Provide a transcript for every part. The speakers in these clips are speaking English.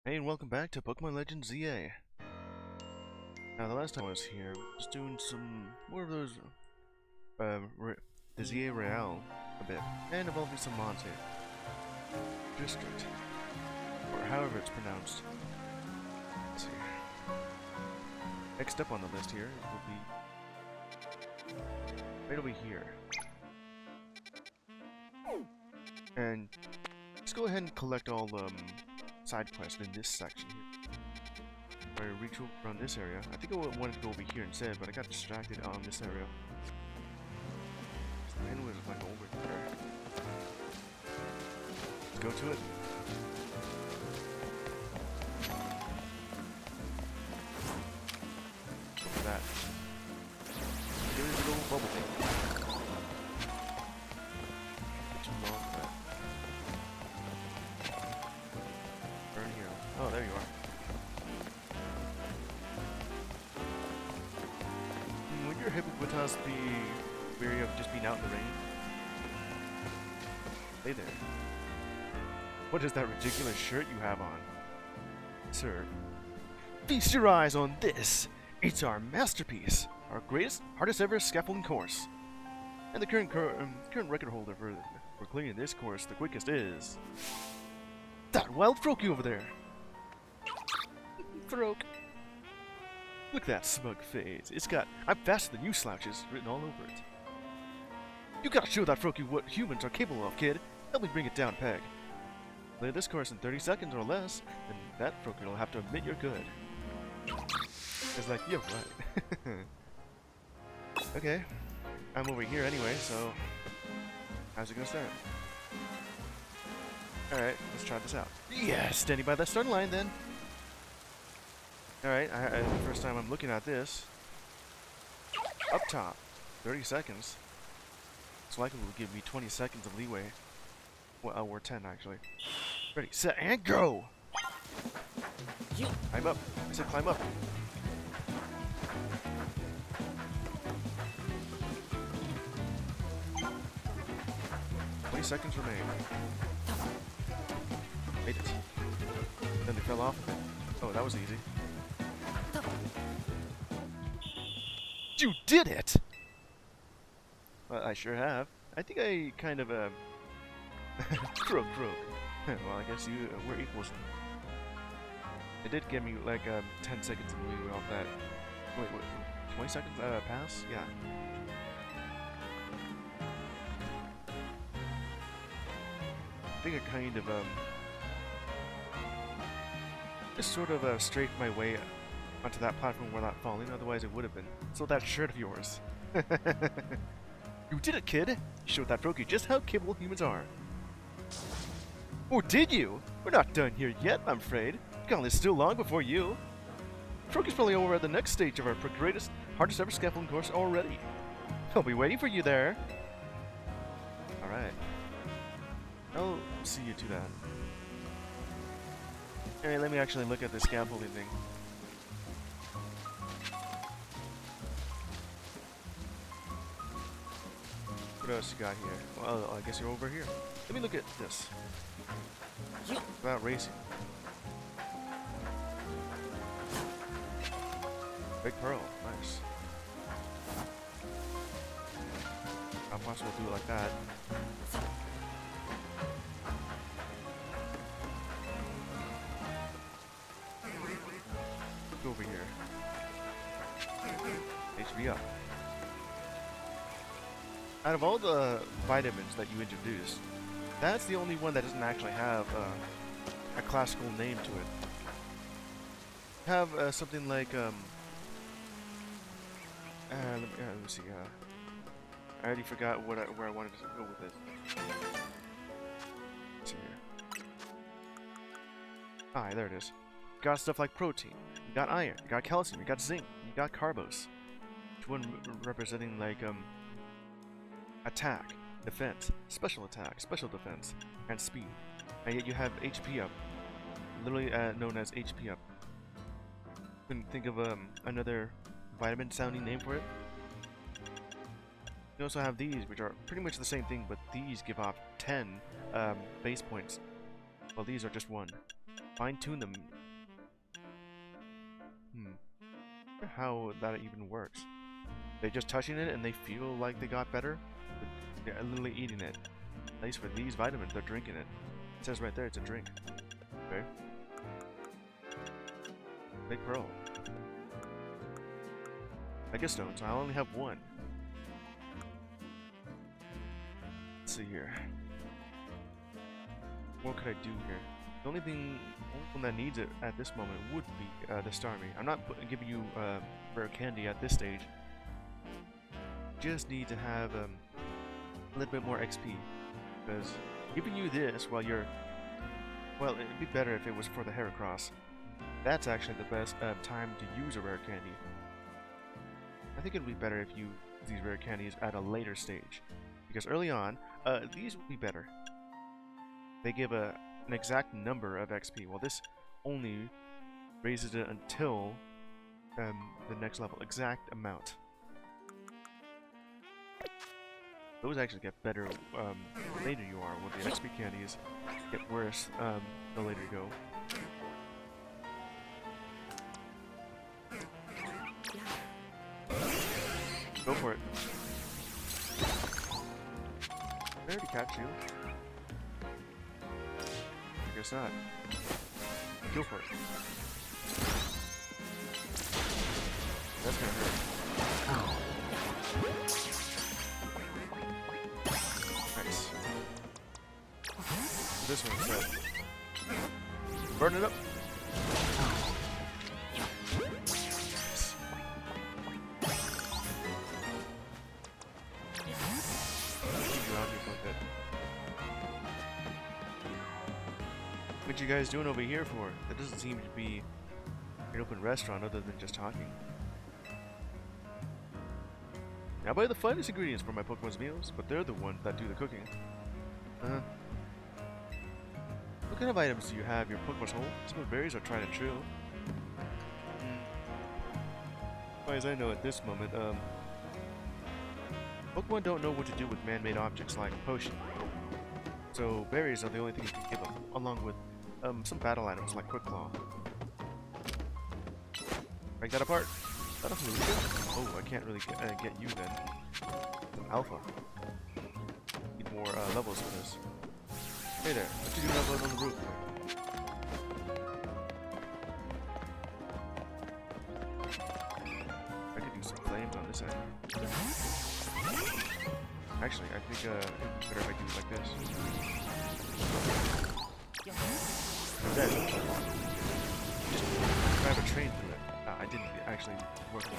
Hey, and welcome back to Pokemon Legends ZA. Now, the last time I was here, I was doing some more of those, the ZA Real a bit, and evolving some mons here. District, or however it's pronounced. Let's see. Next up on the list here will be right over here. And let's go ahead and collect all side quests in this section here. I reach around this area. I think I wanted to go over here instead, but I got distracted on this area. So anyways, if I go over there, let's go to it. Look at that. There is a little bubble thing. Too long for that. Burn here. Oh, there you are. Would your hippopotamus be weary of just being out in the rain? Hey there. What is that ridiculous shirt you have on? Sir, feast your eyes on this! It's our masterpiece! Our greatest, hardest ever scaffolding course! And the current record holder for clearing this course the quickest is... that wild Froakie over there! Froak! Look at that smug face. It's got "I'm faster than you" slouches written all over it. You gotta show that Froakie what humans are capable of, kid. Help me bring it down a peg. Play this course in 30 seconds or less, and that Froakie will have to admit you're good. It's like, yeah, right. Okay. I'm over here anyway, so... how's it gonna start? Alright, let's try this out. Yeah, standing by that starting line then. Alright, the first time I'm looking at this. Up top, 30 seconds. It's likely will give me 20 seconds of leeway. Well, or 10 actually. Ready, set, and go! Climb up. I said climb up. Seconds remain. Made it. Then they fell off of it. Oh, that was easy. You did it! Well, I sure have. I think I kind of, croak. Well, I guess we're equals. It did give me, like, 10 seconds of leeway off that. Wait, 20 seconds, pass? Yeah. I think I kind of, just sort of, strafed my way onto that platform without falling, otherwise it would have been. So that shirt of yours. You did it, kid! You showed that Froakie just how capable humans are. Or did you? We're not done here yet, I'm afraid. Gauntlet's still long before you. Froakie's probably over at the next stage of our greatest, hardest ever scaffolding course already. I'll be waiting for you there. Alright. I'll see you to that. Alright, let me actually look at the scaffolding thing. What else you got here? Well, I guess you're over here. Let me look at this. About racing. Big Pearl, nice. Not possible to do it like that. Over here. HB up. Out of all the vitamins that you introduced, that's the only one that doesn't actually have a classical name to it. Have something like let me see. I already forgot where I wanted to go with it. Let's see here. Ah, there it is. Got stuff like protein. You got iron, you got calcium, you got zinc, you got carbos. Each one representing like attack, defense, special attack, special defense, and speed. And yet you have HP up, literally known as HP up. Couldn't think of another vitamin-sounding name for it. You also have these, which are pretty much the same thing, but these give off 10 base points, while these are just 1. fine-tune them. How that even works. They're just touching it and they feel like they got better. They're literally eating it. At least for these vitamins, they're drinking it. It says right there it's a drink. Okay. Big pearl. Megastone, so I only have one. Let's see here. What could I do here? The only one that needs it at this moment would be the Starmie. I'm not giving you rare candy at this stage. Just need to have a little bit more XP, because giving you this while you're, well, it'd be better if it was for the Heracross. That's actually the best time to use a rare candy. I think it would be better if you use these rare candies at a later stage, because early on, these would be better. They give an exact number of XP, while this only raises it until the next level, exact amount. Those actually get better the later you are, while the XP candies get worse the later you go. Go for it. I already catch you. I guess not. Go for it. That's gonna hurt. Nice. This one instead. Burn it up. What you guys doing over here for? That doesn't seem to be an open restaurant other than just talking. I buy the finest ingredients for my Pokemon's meals, but they're the ones that do the cooking. What kind of items do you have in your Pokemon's home? Some berries are tried and true. As far as I know at this moment, Pokemon don't know what to do with man-made objects like potion. So berries are the only thing you can give them, along with some battle items like Quick Claw. Break that apart. Is that a Lumiose? Oh, I can't really get you then. Some Alpha. Need more levels for this. Hey there, what you doing up on the roof? I could do some flames on this end. Actually, I think it would be better if I do it like this. Then, just grab a train through it. I didn't actually work on it.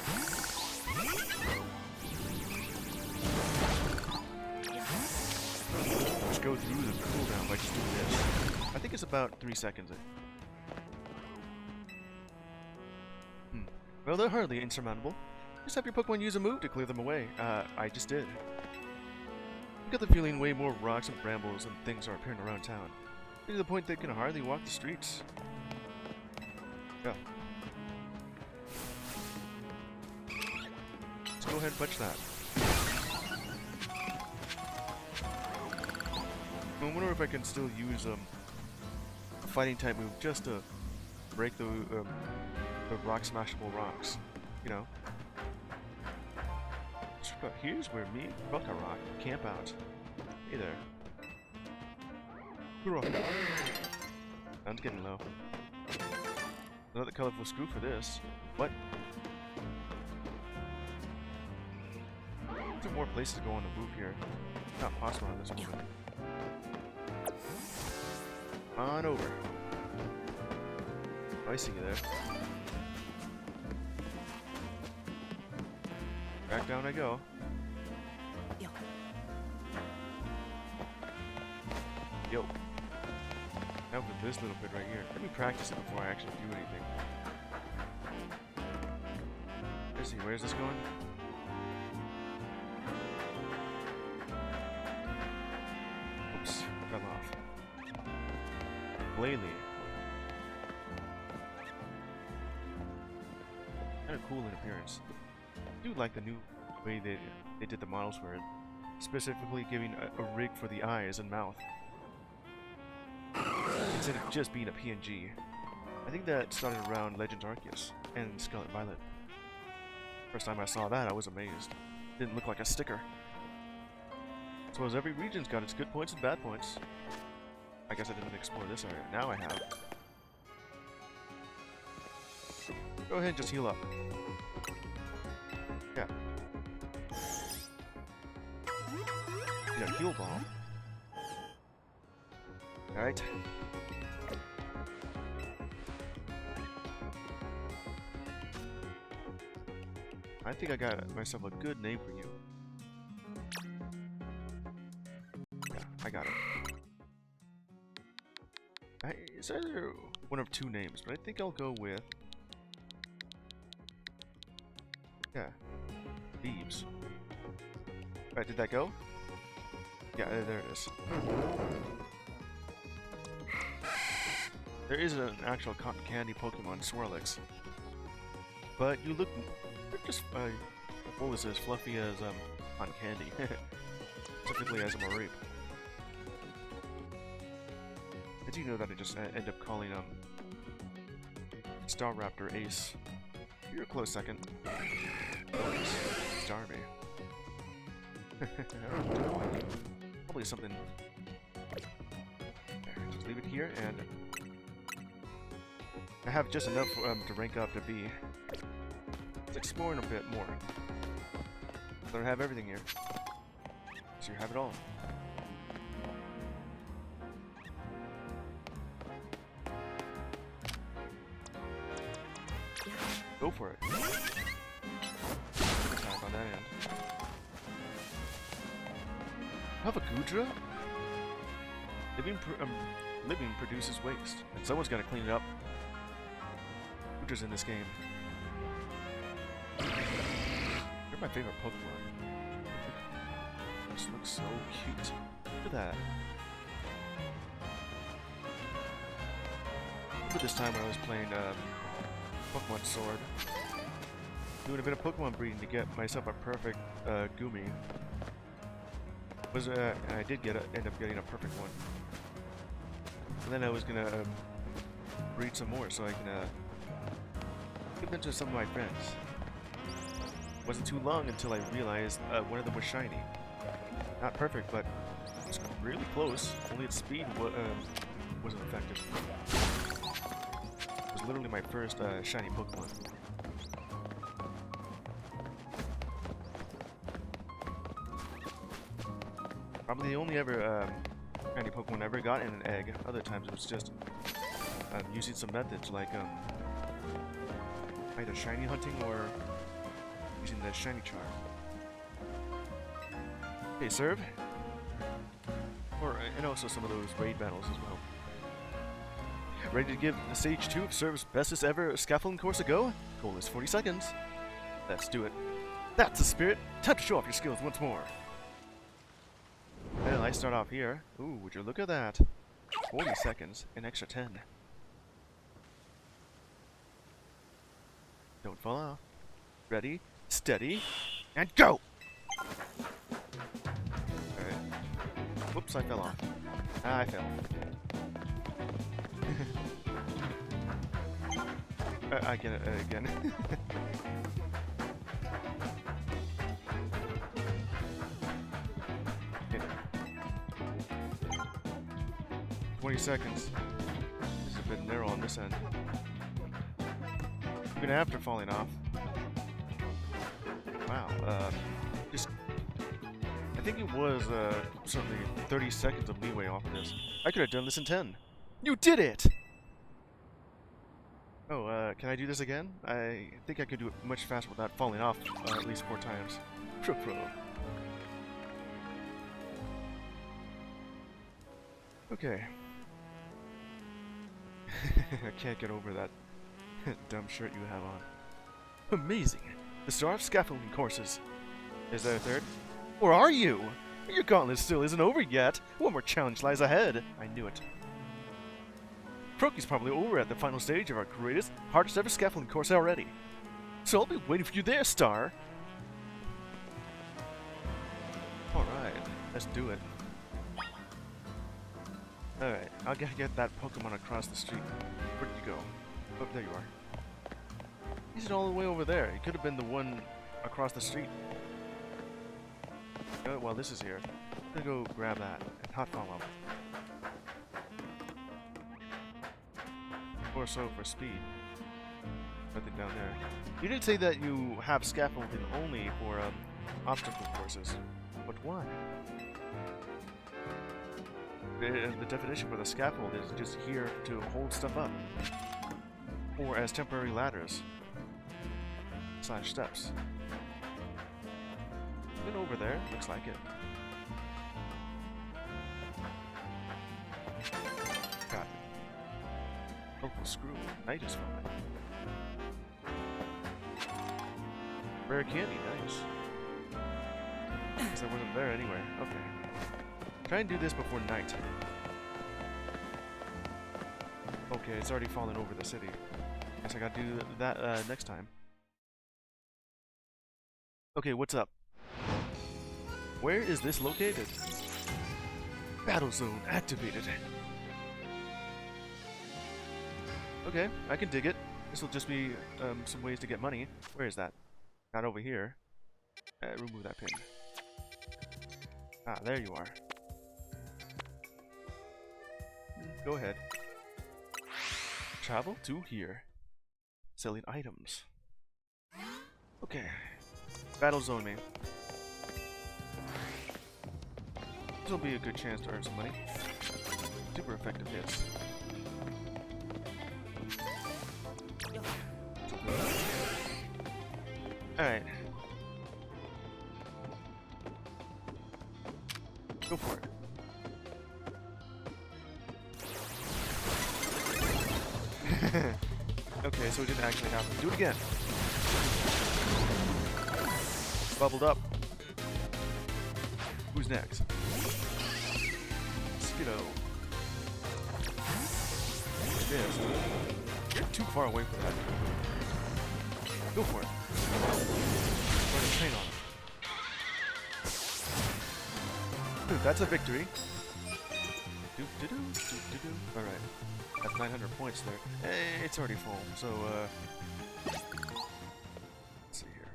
Just go through the cooldown by just doing this. I think it's about 3 seconds. Well, they're hardly insurmountable. Just have your Pokemon use a move to clear them away. I just did. I got the feeling way more rocks and brambles and things are appearing around town. To the point they can hardly walk the streets. Yeah. Let's go ahead and punch that. I wonder if I can still use a fighting type move just to break the rock smashable rocks. You know. But here's where me and Rock camp out. Hey there. Sounds getting low. Another colorful screw for this. What? There's more places to go on the roof here. Not possible on this moment. On over. Oh, I see you there. Back down I go. Yo. Now for this little bit right here. Let me practice it before I actually do anything. Let's see, where's this going? Oops, fell off. Glalie. Kind of cool in appearance. I do like the new way they did the models for it. Specifically giving a rig for the eyes and mouth. instead of just being a PNG. I think that started around Legends Arceus and Scarlet Violet. First time I saw that, I was amazed. Didn't look like a sticker. So as every region's got its good points and bad points. I guess I didn't explore this area. Now I have. Go ahead and just heal up. Yeah. Yeah, heal bomb. Alright. I think I got myself a good name for you. Yeah, I got it. It's either one of two names, but I think I'll go with... Yeah. Thieves. Alright, did that go? Yeah, there it is. There is an actual cotton candy Pokemon, Swirlix. But you look just, what was this? Fluffy as, cotton candy. Specifically as a Mareep. I do know that I just end up calling, Staraptor Ace. You're a close second. Starmie. Probably something... There, just leave it here, and... I have just enough to rank up to B. Let's explore a bit more. So I have everything here. So you have it all. Go for it. Attack on that end. Have a Gudra? Living produces waste, and someone's got to clean it up. Gudra's in this game. They're my favorite Pokemon. This looks so cute. Look at that. Remember this time when I was playing Pokemon Sword. Doing a bit of Pokemon breeding to get myself a perfect Gumi. And I did end up getting a perfect one. And then I was gonna breed some more so I can give them to some of my friends. Wasn't too long until I realized one of them was shiny. Not perfect, but it's really close. Only its speed wasn't affected. It was literally my first shiny Pokemon. Probably the only ever shiny Pokemon I ever got in an egg. Other times it was just using some methods like either shiny hunting or using the shiny charm. Okay, serve. And also some of those raid battles as well. Ready to give the stage 2 of Serve's bestest ever scaffolding course a go? Goal is 40 seconds. Let's do it. That's the spirit. Time to show off your skills once more. Well, I start off here. Ooh, would you look at that? 40 seconds, an extra 10. Don't fall off. Ready, steady, and go! Alright. Whoops, I fell off. I fell. I get it again. 20 seconds. This is a bit narrow on this end. Even after falling off. Wow, I think it was, certainly 30 seconds of leeway off of this. I could have done this in 10. You did it! Oh, can I do this again? I think I could do it much faster without falling off, at least 4 times. Pro. Okay. I can't get over that dumb shirt you have on. Amazing! The star of scaffolding courses. Is there a third? Where are you? Your gauntlet still isn't over yet. One more challenge lies ahead. I knew it. Croaky's probably over at the final stage of our greatest, hardest ever scaffolding course already. So I'll be waiting for you there, Star. Alright, let's do it. Alright, I'll get that Pokemon across the street. Where did you go? Oh, there you are. He's all the way over there. He could have been the one across the street. Well, this is here. I'm gonna go grab that and hot follow. Or so for speed. Nothing down there. You did say that you have scaffolding only for obstacle courses, but why? The definition for the scaffold is just here to hold stuff up, or as temporary ladders / steps. Been over there, looks like it. Got it. Local screw, night is fine. Rare candy, nice. Guess I wasn't there anyway. Okay. Try and do this before night. Okay, it's already fallen over the city. Guess I gotta do that next time. Okay, what's up? Where is this located? Battle zone activated. Okay, I can dig it. This will just be some ways to get money. Where is that? Not over here. Remove that pin. Ah, there you are. Go ahead. Travel to here. Selling items. Okay. Battle zone, man. This will be a good chance to earn some money. Super effective hits. Alright. Go for it. Okay, so it didn't actually happen. Do it again. Bubbled up. Who's next? Skiddo. Yes. You're too far away for that. Go for it. Run a train on him. Dude, that's a victory. Alright. That's 900 points there. Hey, it's already full, so, let's see here.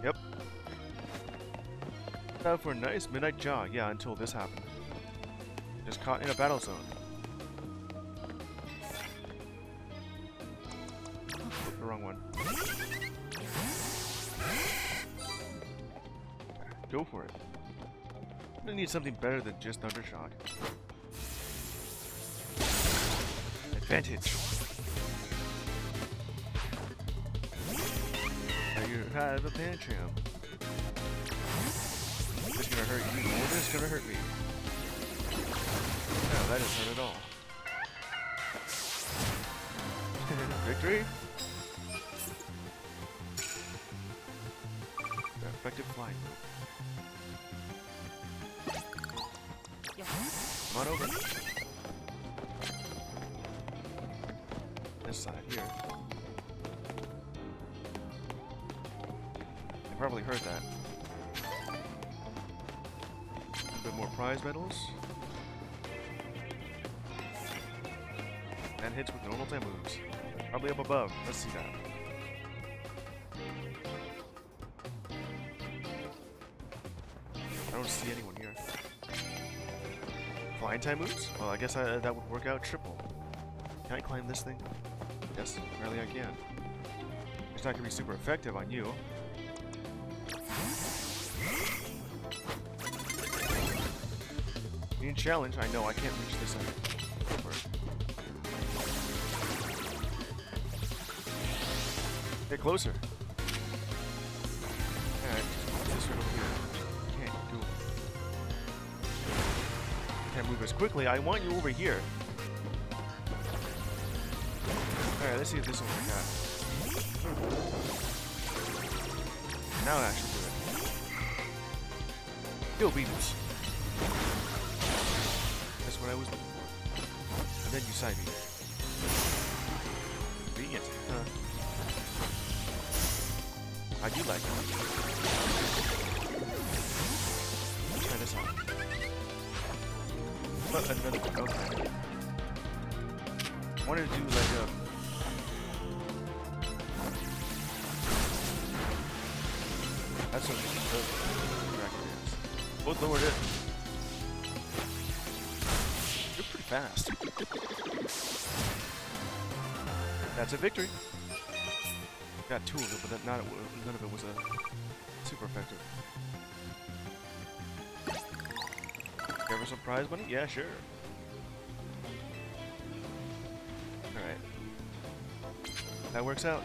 Yep. Now for a nice midnight jog. Yeah, until this happened. Just caught in a battle zone. The wrong one. Go for it. I'm gonna need something better than just Thundershock. Advantage! Now you have a Pantram. This is gonna hurt you, or this is gonna hurt me. No, that doesn't hurt at all. Victory! Effective flying move. Come on over. This side here. I probably heard that. A bit more prize medals. And hits with normal time moves. Probably up above. Let's see that. I don't see anyone here. Flying time moves? Well, I guess that would work out triple. Can I climb this thing? Yes, apparently I can. It's not going to be super effective on you. Being challenged, I know I can't reach this end. Over. Get closer. Alright, this right over here. Can't do it. Can't move as quickly. I want you over here. Alright, let's see if this will work out. Now I actually do it. Go Beatles. That's what I was looking for. And then you side me. Convenient, huh? How'd you like it? Try this out. Another one. Okay. I wanted to do like a. That's what the dragon is. Both lowered it. You're pretty fast. That's a victory. Got 2 of them, but none of it was super effective. Ever some prize money? Yeah, sure. Alright. That works out.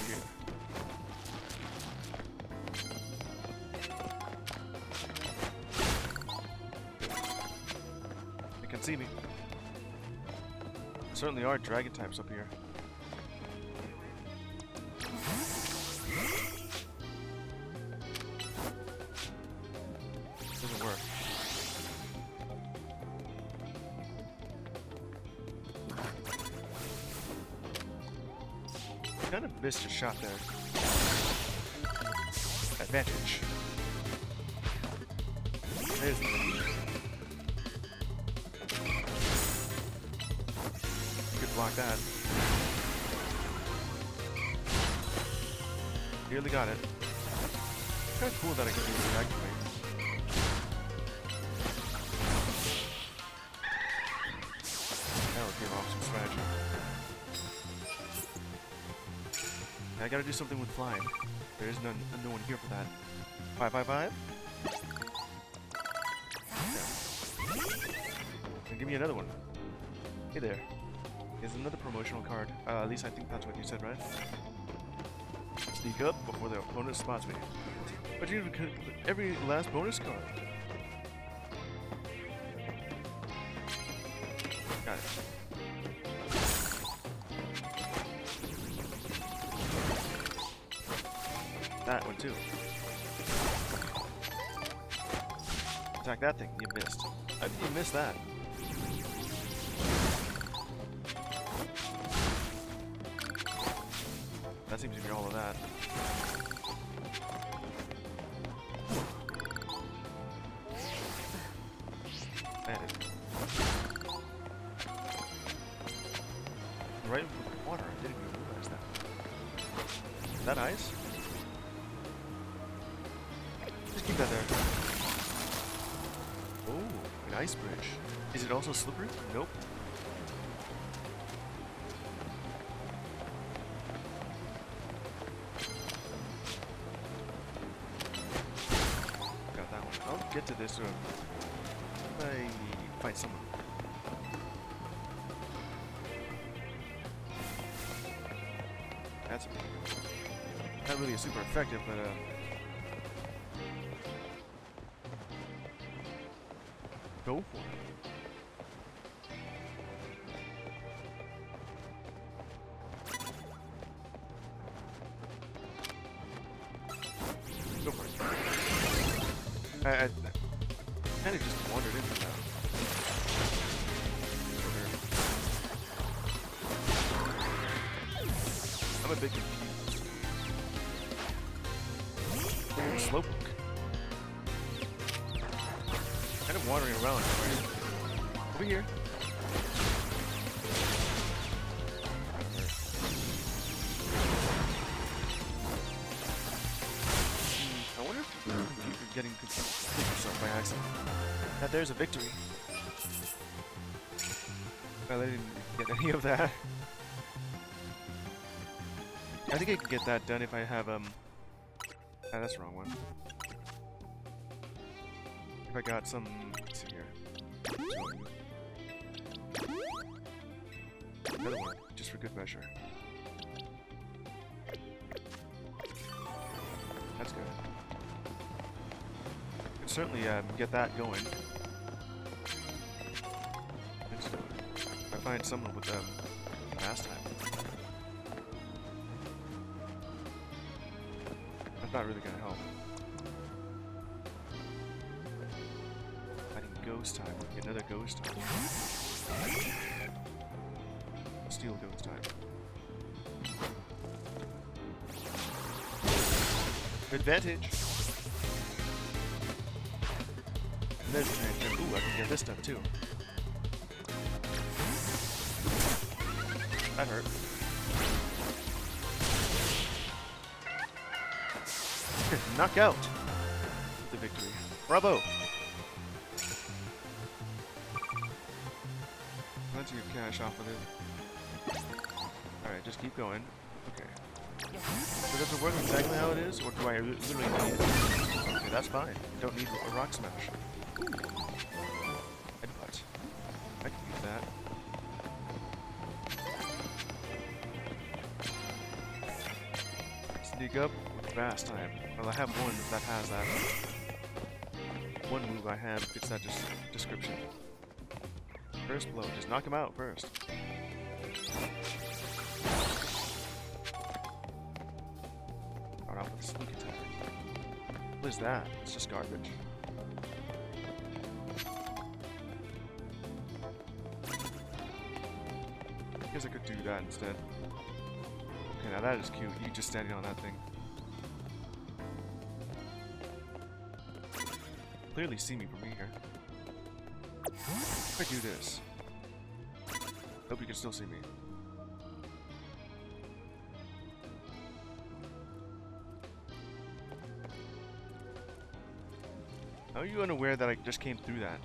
Here. They can see me. Certainly are dragon types up here. Doesn't work. Kind of missed your shot there. Advantage. There's the lead. Good block that. Nearly got it. Kind of cool that I can do the dragon wing. That'll give off some strategy. I gotta do something with flying. There is no one here for that. 555. Yeah. And give me another one. Hey there. Here's another promotional card. At least I think that's what you said, right? Sneak up before the opponent spots me. But you can every last bonus card. Got it. That one too. Attack that thing. You missed. How did you miss that? That seems to be all of that. Man, right with the water. I didn't even realize that. Is that ice? Just keep that there. Oh, an ice bridge. Is it also slippery? Nope. Got that one. I'll get to this if I find someone. That's not really super effective, but go for it. Go for it. I kind of just wandered into that. I'm a bit confused. Slowpoke. Kind of wandering around. Right? Over here. I wonder if you're getting yourself by accident. That there's a victory. Well, I didn't get any of that. I think I can get that done if I have that's the wrong one. If I got some, let's see here. Another one, just for good measure. That's good. Can certainly get that going. If I find someone with fast time. That's not really gonna help. Ghost time. Another ghost time. Steel ghost time. Advantage. this, and ooh, I can get this stuff too. That hurt. Knockout! With the victory. Bravo! Let's get cash off of it. Alright, just keep going. Okay. So does it work exactly how it is, or do I literally need it? Okay, that's fine. Don't need a rock smash. Headbutt. I can use that. Sneak up with fast time. Well, I have one that has that. One move I have fits that description. First blow, just knock him out first. Start off with a sneak attack. What is that? It's just garbage. I guess I could do that instead. Okay, now that is cute. You just standing on that thing. Clearly see me from here. If I do this, hope you can still see me. How are you unaware that I just came through that?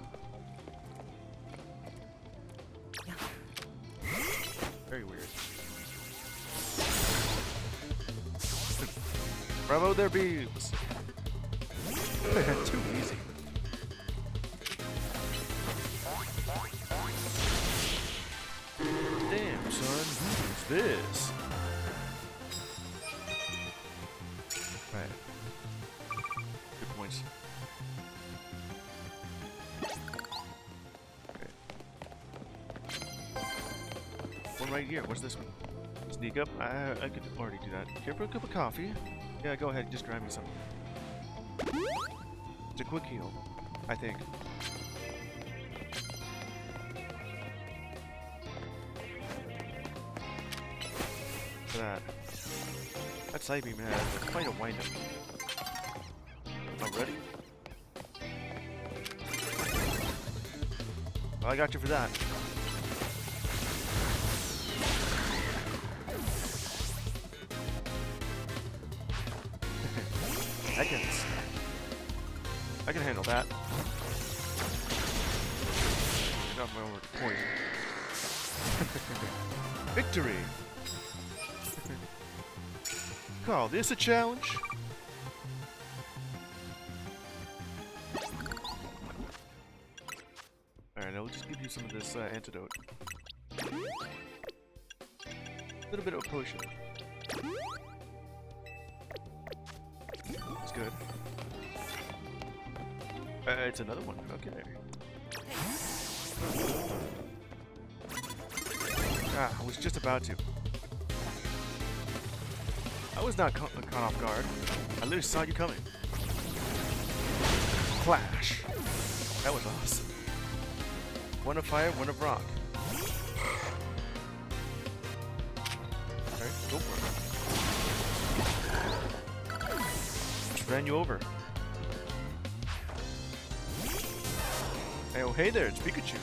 Very weird. Bravo there, bees! Too easy. Damn, son, who's this? Right. Good points. Okay. One right here. What's this one? Sneak up? I could already do that. Care for a cup of coffee? Yeah, go ahead. Just grab me some. It's a quick heal, I think. That side beam has quite a wind up. Already? Well, I got you for that. I can handle that. I got my own point. Victory! Call this a challenge? Alright, I'll just give you some of this antidote. A little bit of a potion. It's good. It's another one. Okay. Ah, I was just about to. I was not caught off guard. I literally saw you coming. Flash. That was awesome. One of fire, one of rock. Alright, go for it. Just ran you over. Hey, oh, hey there, it's Pikachu.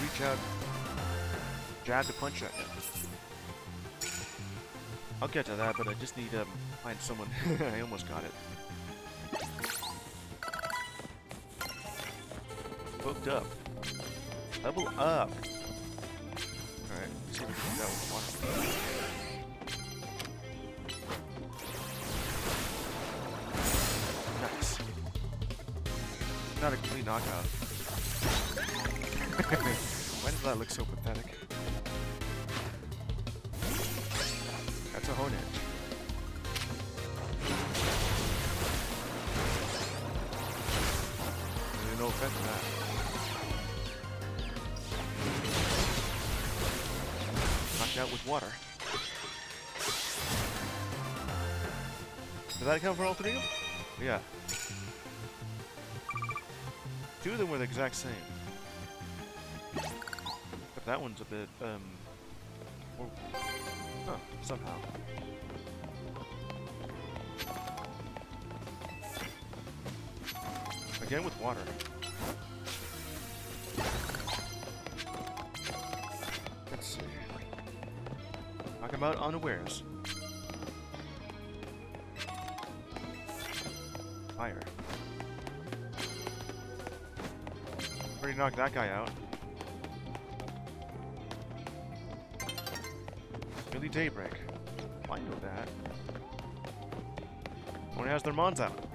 Reach out. Jab to punch at you. I'll get to that, but I just need to find someone. I almost got it. Hooked up. Level up. Alright, let's see if we can do that with water. Nice. Not a complete knockout. Why does that look so pathetic? That's a hone edge. There's no effect on that. Knocked out with water. Did that account for all three of them? Yeah. Two of them were the exact same. But that one's a bit, huh, somehow. again with water. Let's see. Talk about unawares. Fire. Already knocked that guy out. Early daybreak. Well, I know that. One has their mons out.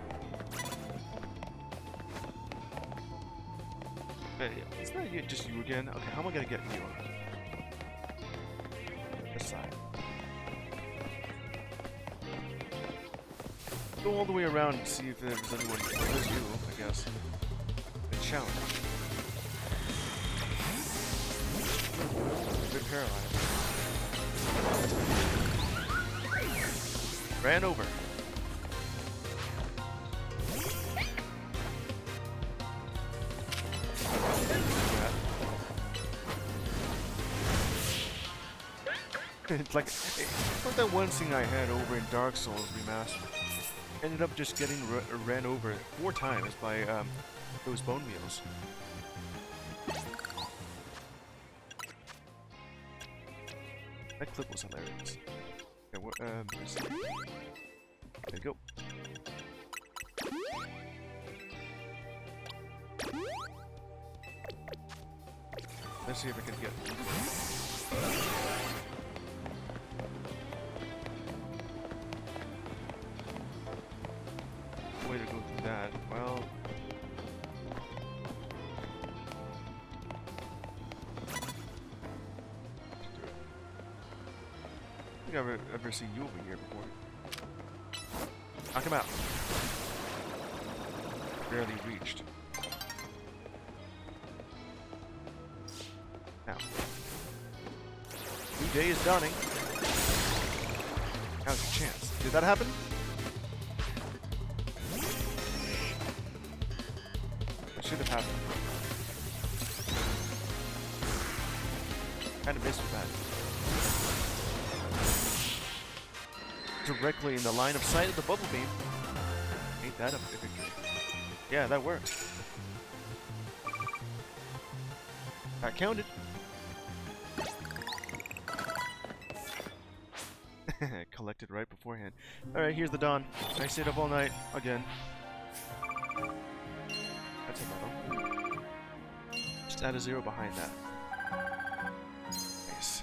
Hey, is that just you again? Okay, how am I gonna get you? This side. Go all the way around and see if there's anyone. There's you, I guess. A challenge. Bit paralyzed. Ran over. It's like that one thing I had over in Dark Souls Remastered. Ended up just getting ran over 4 times by those bone meals. That clip was hilarious. Okay, there you go. Let's see if I can get. Way to go through that. Well, I think I've ever seen you over here before. Knock him out. Barely reached. Now, new day is dawning. Now's your chance. Did that happen? Should have happened. Kind of missed with that. Directly in the line of sight of the bubble beam. Ain't that a victory? Yeah, that worked. That counted. Collected right beforehand. Alright, here's the dawn. I stayed up all night again. That's a medal. Just add a 0 behind that. Nice.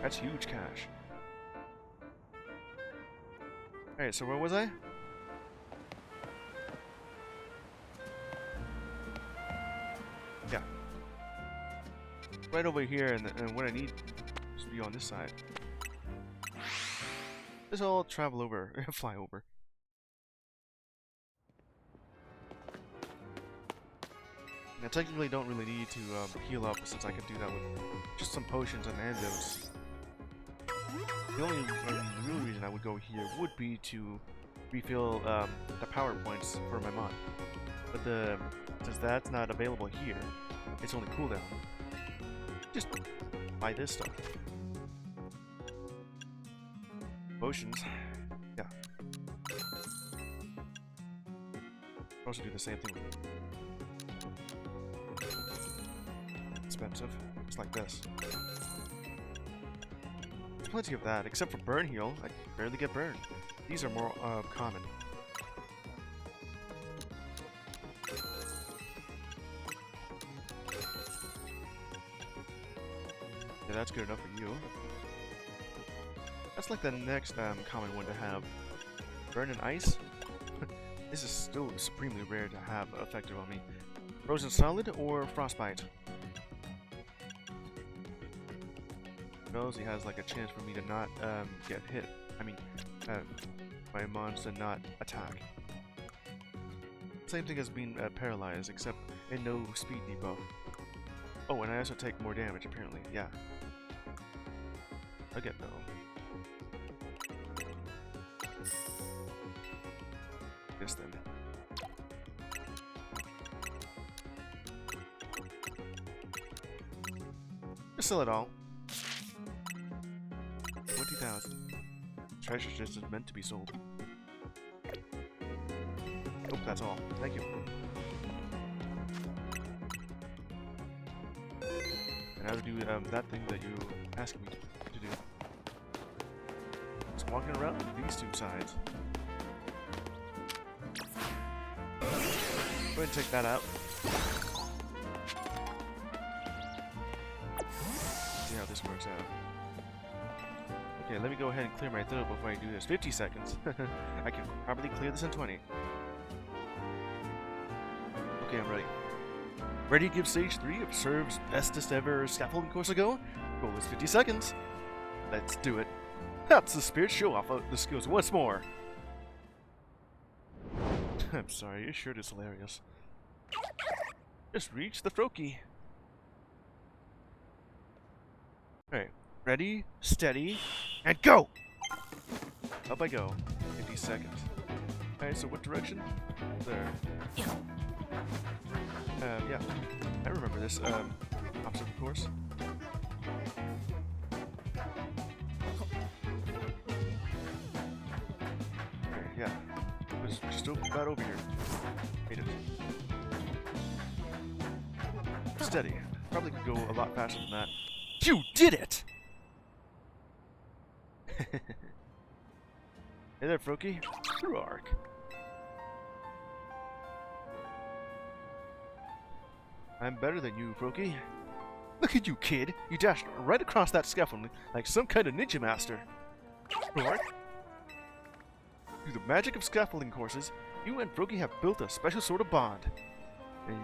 That's huge cash. Alright, so where was I? Yeah. Right over here, and what I need is to be on this side. Let's all travel over, fly over. I technically don't really need to heal up since I can do that with just some potions and antidotes. The only real reason I would go here would be to refill the power points for my mod. But since that's not available here, it's only cooldown. Just buy this stuff. Potions. Yeah. Also do the same thing with it. Expensive. Just like this. There's plenty of that, except for burn heal. I barely get burned. These are more common. Yeah, that's good enough for you. That's like the next common one to have. Burn and ice? This is still supremely rare to have effective on me. Frozen solid or frostbite? Knows he has like a chance for me to not get hit. I mean, my monster not attack. Same thing as being paralyzed, except in no speed debuff. Oh, and I also take more damage apparently. Yeah. Again, though. This then. Just sell it all. 20,000. Treasure just is meant to be sold. Oh, that's all. Thank you. And how to do that thing that you asked me to do. Just walking around these two sides. Go ahead and take that out. See how this works out. Okay, let me go ahead and clear my throat before I do this. 50 seconds. I can probably clear this in 20. Okay, I'm ready. Ready to give stage 3 of Serve's bestest ever scaffolding course a go? Goal is 50 seconds. Let's do it. That's the spirit, show off the skills once more. I'm sorry, your shirt is hilarious. Just reach the Froakie. Alright, ready, steady, and go! Up I go. 50 seconds. Alright, so what direction? There. Yeah, I remember this, obstacle course. Okay, yeah. It was just about over here. Made it. Steady. Probably could go a lot faster than that. You did it! Hey there, Froakie. True arc. I'm better than you, Froakie. Look at you, kid! You dashed right across that scaffolding like some kind of ninja master. True arc. Through the magic of scaffolding courses, you and Froakie have built a special sort of bond. And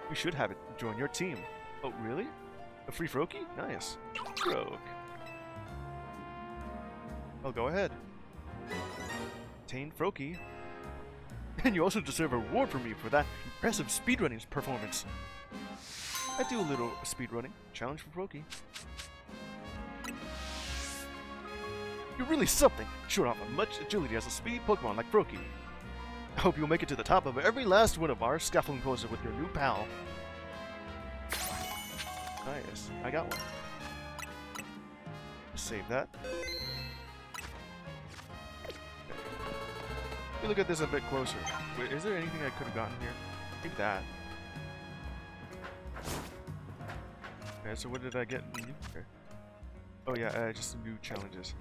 you should have it join your team. Oh, really? A free Froakie? Nice. Rogue. Well, go ahead. Obtain Froakie. And you also deserve a reward from me for that impressive speedrunning performance. I do a little speedrunning. Challenge for Froakie. You're really something. Showing off much agility as a speed Pokemon like Froakie. I hope you'll make it to the top of every last one of our scaffolding courses with your new pal. Nice. I got one. Save that. Let me look at this a bit closer. Wait, is there anything I could have gotten here? Maybe that. Okay, so what did I get new? Okay. Oh yeah, just some new challenges.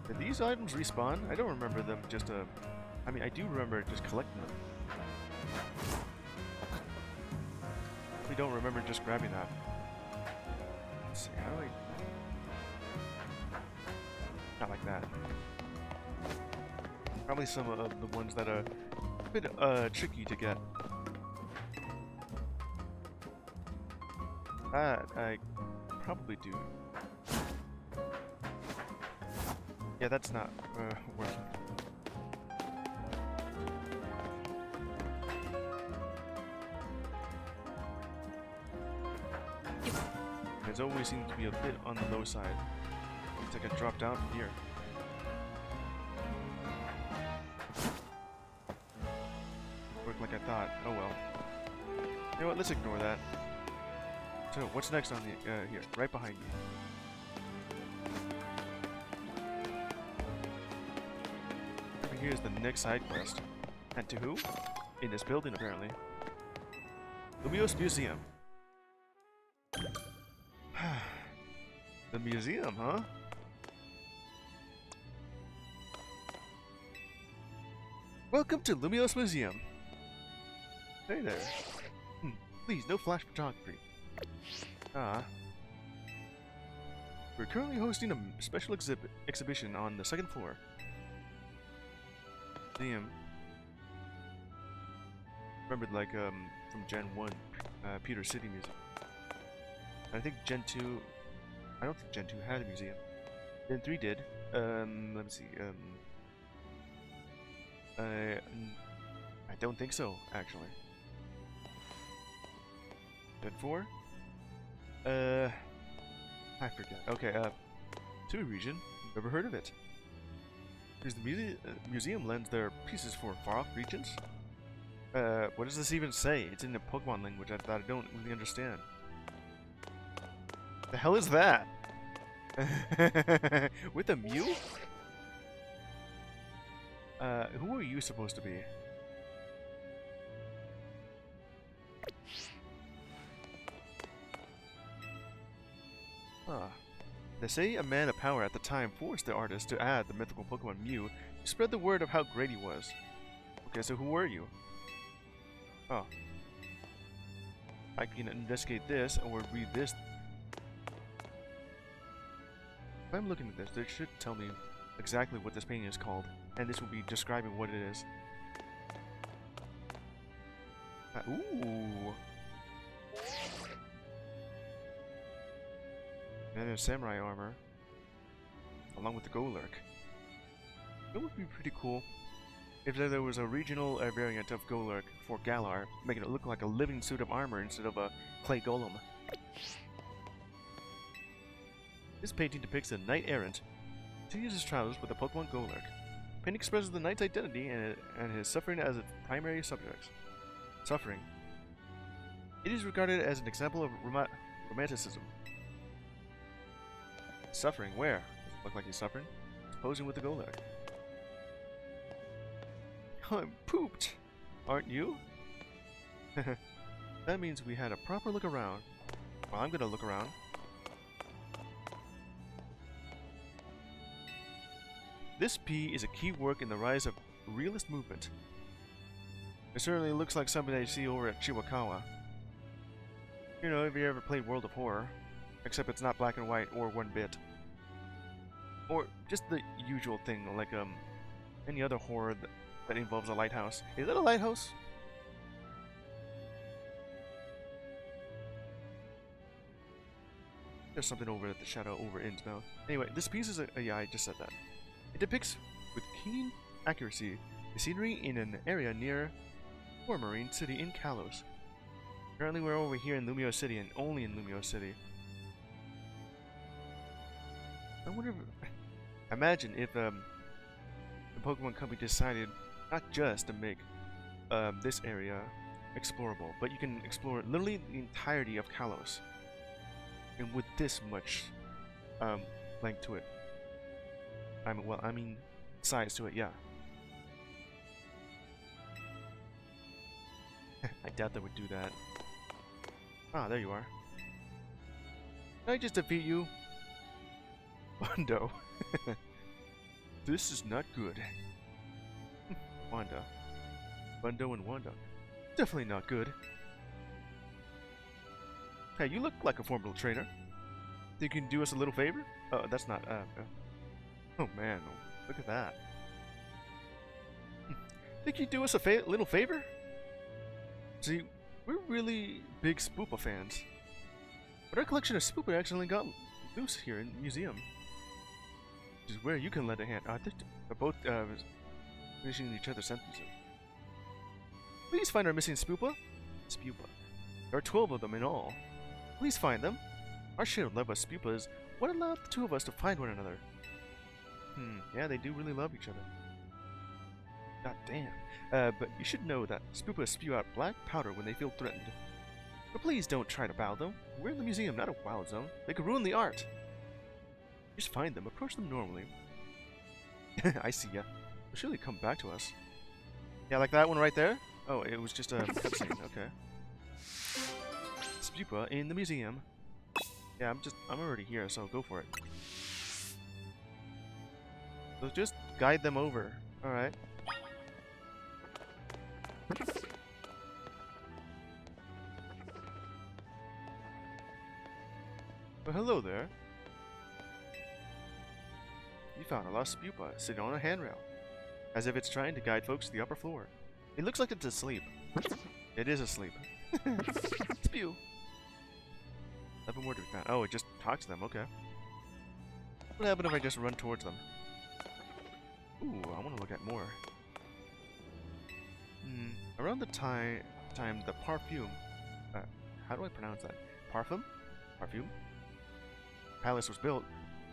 Did these items respawn? I don't remember them just I mean, I do remember just collecting them. I don't remember just grabbing that. Let's see, how do I... Not like that. Probably some of the ones that are a bit tricky to get. That I probably do. Yeah, that's not working. It always seems to be a bit on the low side. It's like I drop down from here. Worked like I thought. Oh well. You know what? Let's ignore that. So, what's next on the here? Right behind me. Over here is the next side quest. And to who? In this building, apparently. Lumiose Museum. The museum, huh? Welcome to Lumiose Museum. Hey there. Please, no flash photography. Ah. We're currently hosting a special exhibition on the second floor. Museum. Remembered like from Gen 1, Peter City Museum. I think Gen 2. I don't think Gen 2 had a museum. Gen 3 did. Let me see. I don't think so, actually. Gen 4? I forget. Okay, Tui region. Never heard of it. Does the museum lends their pieces for far-off regions? What does this even say? It's in a Pokemon language that I don't really understand. The hell is that? With a Mew? Who are you supposed to be? Ah. They say a man of power at the time forced the artist to add the mythical Pokemon Mew to spread the word of how great he was. Okay, so who were you? Oh. I can investigate this or read this. If I'm looking at this, they should tell me exactly what this painting is called, and this will be describing what it is. Ooh! And then samurai armor, along with the Golurk. It would be pretty cool if there was a regional variant of Golurk for Galar, making it look like a living suit of armor instead of a clay golem. This painting depicts a knight errant who continues his travels with a Pokemon Golurk. The painting expresses the knight's identity and his suffering as its primary subject. Suffering. It is regarded as an example of romanticism. Suffering? Where? Does it look like he's suffering? He's posing with the Golurk. I'm pooped! Aren't you? That means we had a proper look around. Well, I'm gonna look around. This P is a key work in the rise of realist movement. It certainly looks like something I see over at Chiwakawa. You know, if you ever played World of Horror. Except it's not black and white or 1-bit. Or just the usual thing, like any other horror that involves a lighthouse. Is that a lighthouse? There's something over at the shadow over Innsmouth. Anyway, this piece is yeah, I just said that. It depicts with keen accuracy the scenery in an area near Marine City in Kalos. Currently we're over here in Lumiose City and only in Lumiose City. I wonder if... Imagine if the Pokemon Company decided not just to make this area explorable, but you can explore literally the entirety of Kalos. And with this much length to it. I mean size to it, yeah. I doubt they would do that. Ah, there you are. Did I just defeat you? Wando. This is not good. Wanda. Wando and Wanda. Definitely not good. Hey, you look like a formidable trainer. Think you can do us a little favor? Oh, that's not, oh man, look at that. Think you'd do us a little favor? See, we're really big Spoopa fans. But our collection of Spoopa accidentally got loose here in the museum. Which is where you can lend a hand. I think they're both finishing each other's sentences. Please find our missing Spoopa. Spoopa. There are 12 of them in all. Please find them. Our shared love of Spoopa is what allowed the two of us to find one another. Yeah, they do really love each other. God damn. But you should know that Spoopa spew out black powder when they feel threatened. But please don't try to battle them. We're in the museum, not a wild zone. They could ruin the art. Just find them, approach them normally. I see ya. They'll surely come back to us. Yeah, like that one right there? Oh, it was just a cutscene, okay. Spoopa in the museum. Yeah, I'm already here, so go for it. So just guide them over. Alright. Well, hello there. You found a lost Spoopa sitting on a handrail, as if it's trying to guide folks to the upper floor. It looks like it's asleep. It is asleep. Spew. Nothing more to be found. Oh, it just talks to them, okay. What happened if I just run towards them? Ooh, I want to look at more. Around the time the Parfume... how do I pronounce that? Parfum? Parfume? Palace was built,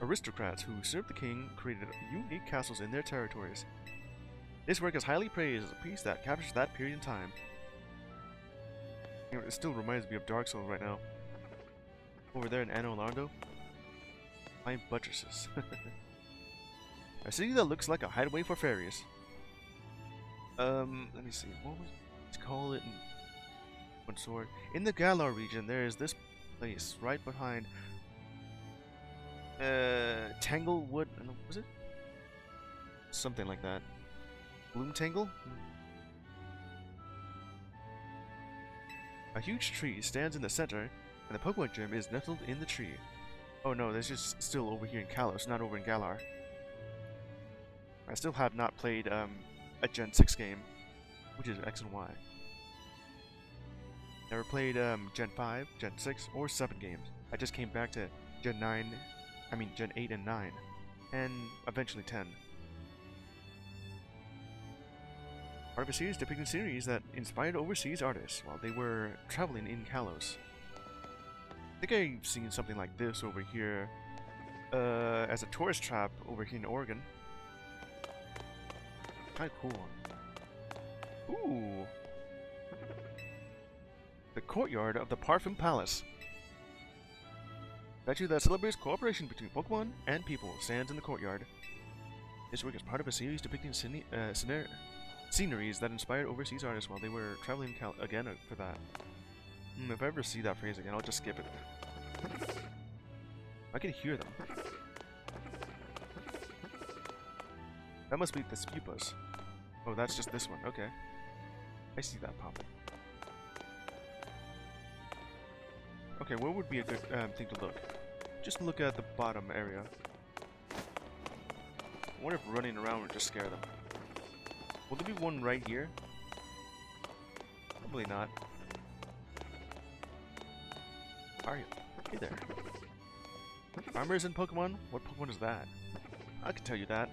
aristocrats who served the king created unique castles in their territories. This work is highly praised as a piece that captures that period in time. You know, it still reminds me of Dark Souls right now. Over there in Anno Lando. Fine buttresses. A city that looks like a hideaway for fairies. Let me see. What was let's call it in one sword. In the Galar region, there is this place right behind Tanglewood. Was it? Something like that. Bloom Tangle? A huge tree stands in the center, and the Pokemon Gym is nestled in the tree. Oh no, there's just still over here in Kalos, not over in Galar. I still have not played a Gen 6 game, which is X and Y. Never played Gen 5, Gen 6, or 7 games. I just came back to Gen 8 and 9, and eventually 10. Part of a series depicting sceneries that inspired overseas artists while they were traveling in Kalos. I think I've seen something like this over here as a tourist trap over here in Oregon. Kinda cool. Ooh! The courtyard of the Parfum Palace. Statue that celebrates cooperation between Pokemon and people stands in the courtyard. This work is part of a series depicting sceneries that inspired overseas artists while they were traveling again for that. If I ever see that phrase again, I'll just skip it. I can hear them. That must be the Spupas. Oh, that's just this one. Okay. I see that popping. Okay, where would be a good thing to look? Just look at the bottom area. I wonder if running around would just scare them. Will there be one right here? Probably not. Are you? Hey there. Farmers in Pokemon? What Pokemon is that? I can tell you that.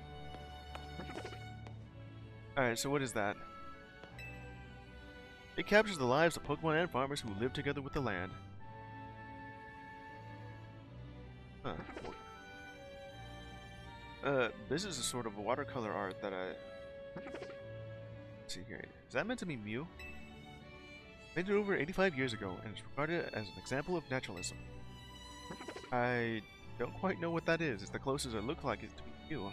Alright, so what is that? It captures the lives of Pokemon and farmers who live together with the land. Huh. This is a sort of watercolor art that I... Let's see here. Is that meant to be Mew? Painted over 85 years ago, and is regarded as an example of naturalism. I don't quite know what that is. It's the closest it looks like it to be Mew.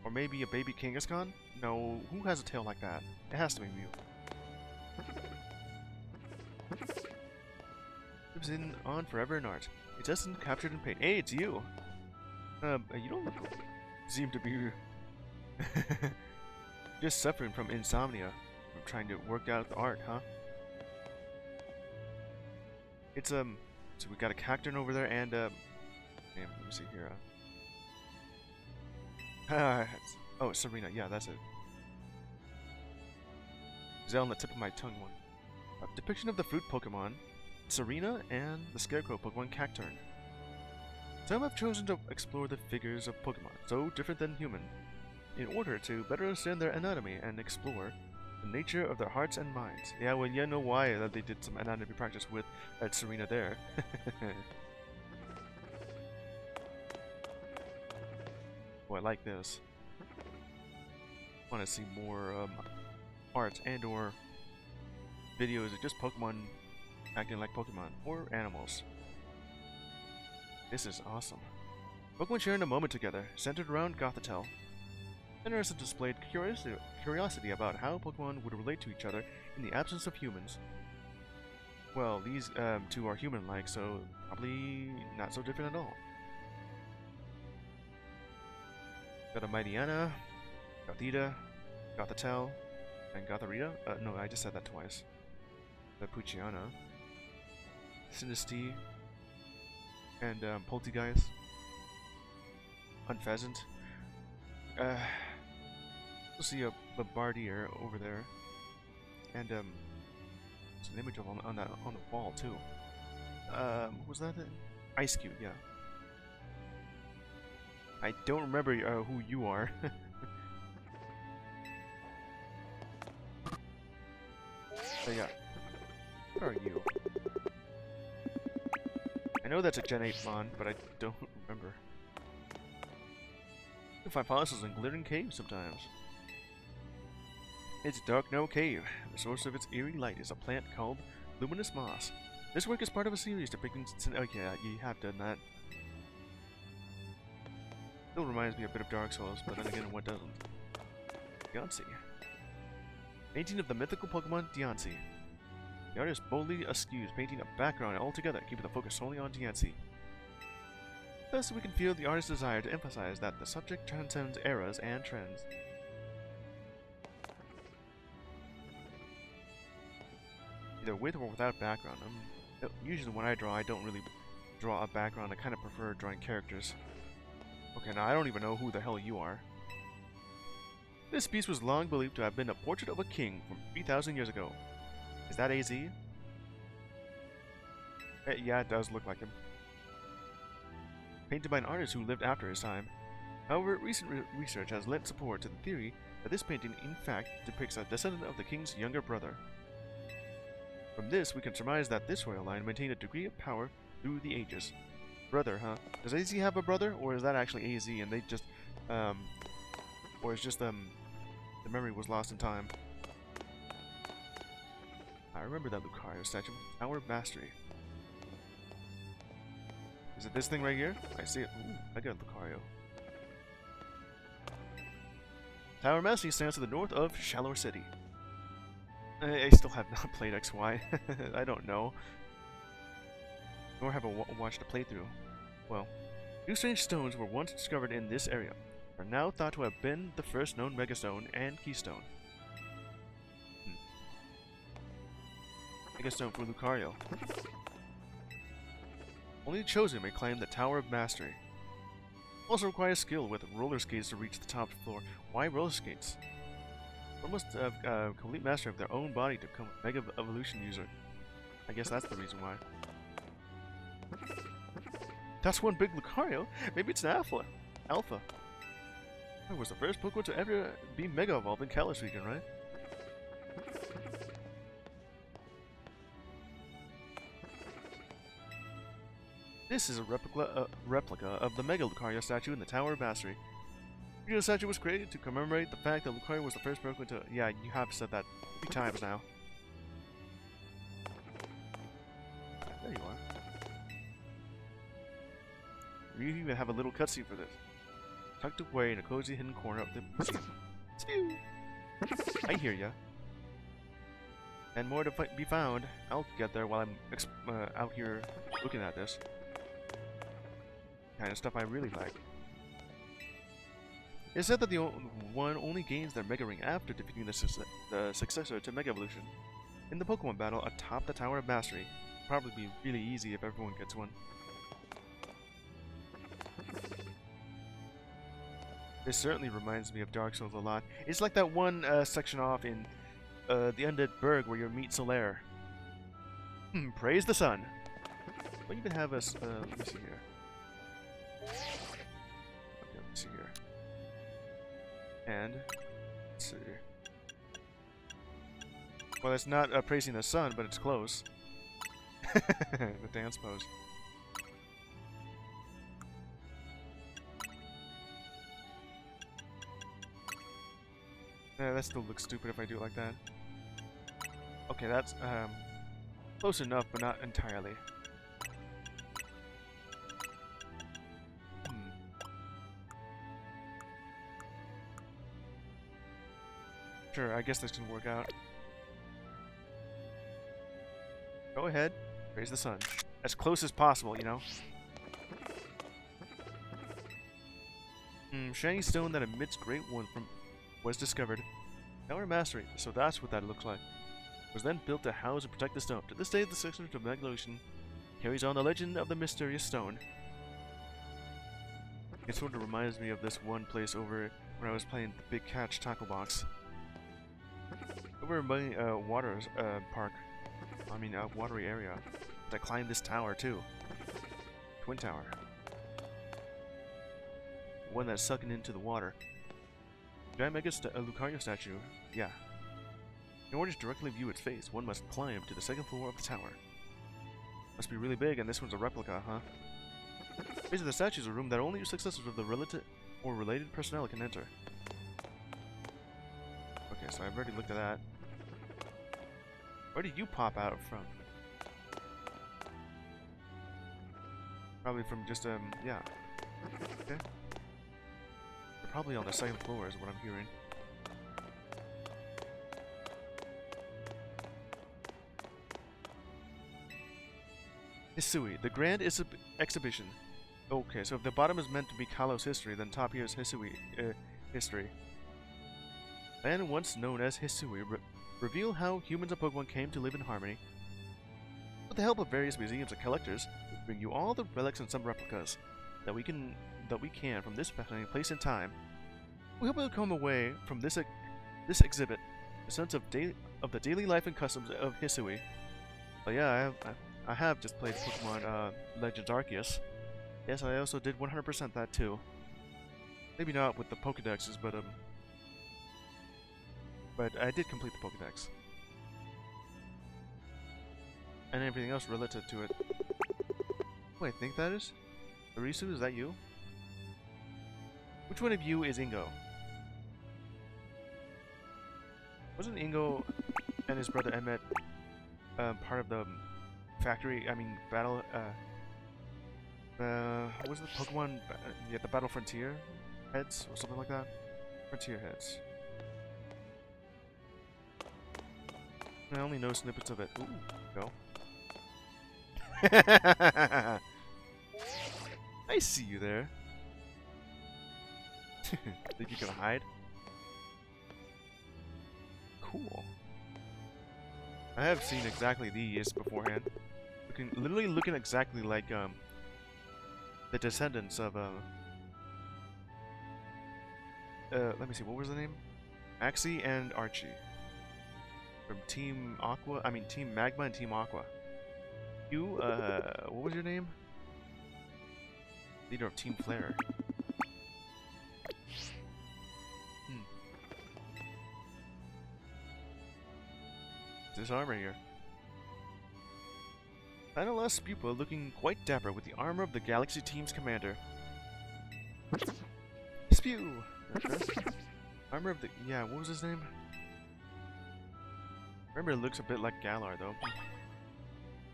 Or maybe a baby Kangaskhan? No, who has a tail like that? It has to be Mew. Lives on forever in art. It's just captured in paint. Hey, it's you! You don't look... seem to be... just suffering from insomnia. From trying to work out the art, huh? It's, so we got a Cacturn over there and, damn, let me see here, oh, Serena, yeah, that's it. It's on the tip of my tongue one. A depiction of the fruit Pokemon, Serena, and the Scarecrow Pokemon Cacturn. Some have chosen to explore the figures of Pokemon, so different than human, in order to better understand their anatomy and explore the nature of their hearts and minds. Yeah, well, you know why that they did some anatomy practice with Serena there. Oh, I like this. I want to see more art and or videos of just Pokemon acting like Pokemon or animals. This is awesome. Pokemon sharing a moment together, centered around Gothitelle. Interested displayed curiosity about how Pokemon would relate to each other in the absence of humans. Well, these two are human-like, so probably not so different at all. Got a Mightyena, Gothita, Gothitelle, and Gotharita. No, I just said that twice. The Poochyena, Sinistea, and Poltegeist, Unpheasant. You'll see a Bombardier over there, and there's an image of him on the wall too. What was that? Ice Cube, yeah. I don't remember who you are. So yeah, what are you? I know that's a Gen 8 Mon, but I don't remember. You can find fossils in glittering caves sometimes. It's Dark No Cave. The source of its eerie light is a plant called Luminous Moss. This work is part of a series depicting... Oh yeah, you have done that. Still reminds me a bit of Dark Souls, but then again, what doesn't? Deontay. Painting of the mythical Pokemon Deontay. The artist boldly eschews painting a background altogether, keeping the focus solely on Deontay. Thus, we can feel the artist's desire to emphasize that the subject transcends eras and trends. Either with or without background. Usually when I draw, I don't really draw a background. I kind of prefer drawing characters. Okay, now I don't even know who the hell you are. This piece was long believed to have been a portrait of a king from 3,000 years ago. Is that AZ? Yeah, it does look like him. Painted by an artist who lived after his time. However, recent research has lent support to the theory that this painting in fact depicts a descendant of the king's younger brother. From this, we can surmise that this royal line maintained a degree of power through the ages. Brother, huh? Does AZ have a brother, or is that actually AZ and they just, or it's just, the memory was lost in time? I remember that Lucario statue with Tower of Mastery. Is it this thing right here? I see it. Ooh, I got Lucario. Tower of Mastery stands to the north of Shallow City. I still have not played XY. I don't know. Nor have I watched a playthrough. Well, two strange stones were once discovered in this area, are now thought to have been the first known Megastone and Keystone. Megastone for Lucario. Only the chosen may climb the Tower of Mastery. Also requires skill with roller skates to reach the top floor. Why roller skates? One must have complete mastery of their own body to become a Mega Evolution user. I guess that's the reason why. That's one big Lucario? Maybe it's an Alpha. It was the first Pokemon to ever be Mega Evolved in Kalos region, right? This is a replica of the Mega Lucario statue in the Tower of Mastery. The statue was created to commemorate the fact that Lucario was the first Pokemon to... Yeah, you have said that 3 times now. There you are. You even have a little cutscene for this. Tucked away in a cozy hidden corner of the museum. I hear ya. And more to be found. I'll get there while I'm out here looking at this. Kind of stuff I really like. It's said that the one only gains their Mega Ring after defeating the successor to Mega Evolution. In the Pokemon battle atop the Tower of Mastery, it'll probably be really easy if everyone gets one. This certainly reminds me of Dark Souls a lot. It's like that one section off in the Undead Burg where you meet Solaire. Praise the sun! We even have a... let me see here. Okay, let me see here. And, let's see. Well, it's not praising the sun, but it's close. The dance pose. That still looks stupid if I do it like that. Okay, that's close enough, but not entirely. Sure, I guess this can work out. Go ahead, raise the sun. As close as possible, you know? Shiny stone that emits great warmth was discovered. Tower Mastery, so that's what that looks like. Was then built to house and protect the stone. To this day, the successor to Mega Evolution carries on the legend of the mysterious stone. It sort of reminds me of this one place over when I was playing the Big Catch Tackle Box. Over in my water park, watery area, I climbed this tower too. Twin Tower. One that's sucking into the water. Giant Mega Lucario statue, yeah. In order to directly view its face, one must climb to the 2nd floor of the tower. Must be really big, and this one's a replica, huh? The base of the statue is a room that only successors of the related personnel can enter. Okay, so I've already looked at that. Where did you pop out from? Probably from just, yeah. Okay. They're probably on the 2nd floor is what I'm hearing. Hisui, the Grand Exhibition. Okay, so if the bottom is meant to be Kalos history, then top here is Hisui history. Land once known as Hisui reveal how humans and Pokemon came to live in harmony. With the help of various museums and collectors, we bring you all the relics and some replicas that we can from this fascinating place in time. We hope you'll come away from this exhibit a sense of the daily life and customs of Hisui. But yeah, I have just played Pokemon Legends Arceus. Yes, I also did 100% that too. Maybe not with the Pokedexes, but I did complete the Pokedex. And everything else related to it. Oh, I think that is? Arisu, is that you? Which one of you is Ingo? Wasn't Ingo and his brother Emmet part of the factory, battle, what was it, Pokemon, yeah, the Battle Frontier heads, or something like that? Frontier heads. I only know snippets of it. Ooh, go. I see you there. Think you can hide? Cool. I have seen exactly these beforehand. Literally looking exactly like the descendants of let me see, what was the name? Maxie and Archie. From Team Aqua, Team Magma and Team Aqua. You, what was your name? Leader of Team Flare. This armor here. Analyst Pupa looking quite dapper with the armor of the Galaxy Team's commander. Spew! Armor of the... yeah, what was his name? Remember, it looks a bit like Galar, though.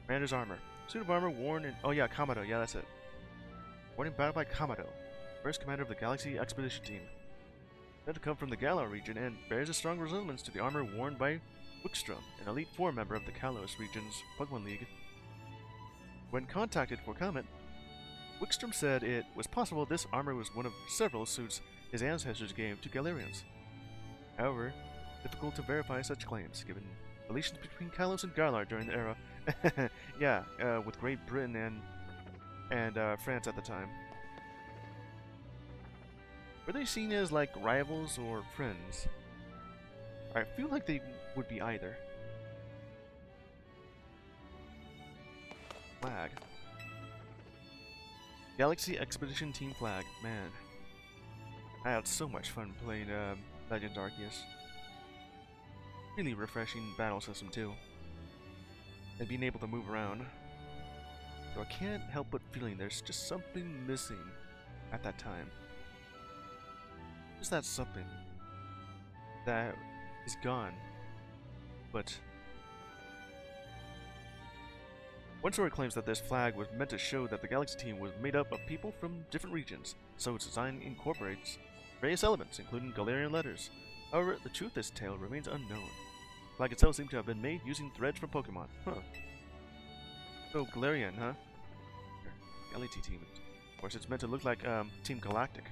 Commander's armor. Suit of armor worn in... oh yeah, Kamado, yeah, that's it. Worn in battle by Kamado, first commander of the Galaxy Expedition Team. Said to come from the Galar region and bears a strong resemblance to the armor worn by Wickstrom, an Elite Four member of the Kalos region's Pokemon League. When contacted for comment, Wickstrom said it was possible this armor was one of several suits his ancestors gave to Galarians. However, difficult to verify such claims, given relations between Kalos and Galar during the era. Yeah, with Great Britain and France at the time. Were they seen as like rivals or friends? I feel like they would be either. Flag. Galaxy Expedition Team flag. Man, I had so much fun playing Legends Arceus. Really refreshing battle system too. And being able to move around. So I can't help but feeling there's just something missing at that time. Just that something that is gone. But one story claims that this flag was meant to show that the Galaxy Team was made up of people from different regions, so its design incorporates various elements, including Galarian letters. However, the truth of this tale remains unknown. The flag itself seemed to have been made using threads from Pokemon. Huh. So Galarian, huh? Galaxy Team. Of course, it's meant to look like Team Galactic.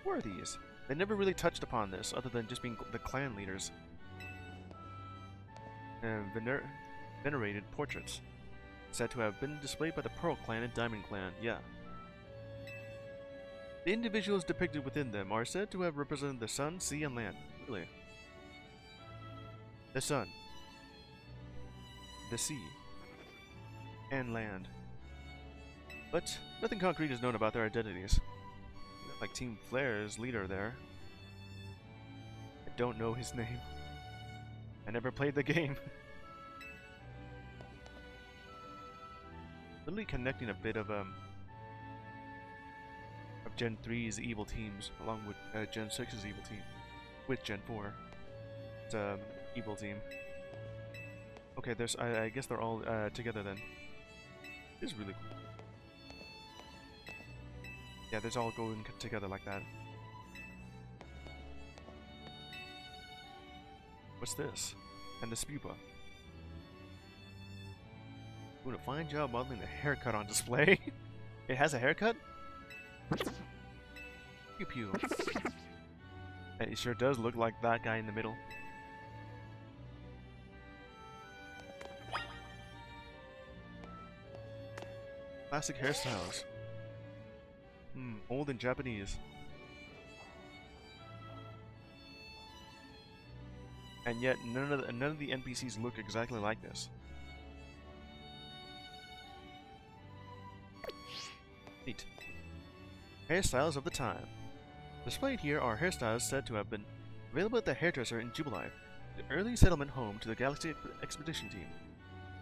Who are these? They never really touched upon this, other than just being the clan leaders. Venerated portraits. Said to have been displayed by the Pearl Clan and Diamond Clan, yeah. The individuals depicted within them are said to have represented the sun, sea, and land. Really? The sun. The sea. And land. But nothing concrete is known about their identities. Like Team Flare's leader there. I don't know his name. I never played the game. Literally connecting a bit of Gen 3's evil teams along with Gen 6's evil team with Gen 4. It's evil team. Okay, there's I guess they're all together then. This is really cool. Yeah, there's all going together like that. What's this? And the Spupa. Doing a fine job modeling the haircut on display. It has a haircut? Pew pew. It sure does look like that guy in the middle. Classic hairstyles. Old and Japanese. And yet none of the NPCs look exactly like this. Neat. Hairstyles of the time. Displayed here are hairstyles said to have been available at the hairdresser in Jubilee, the early settlement home to the Galaxy Expedition team.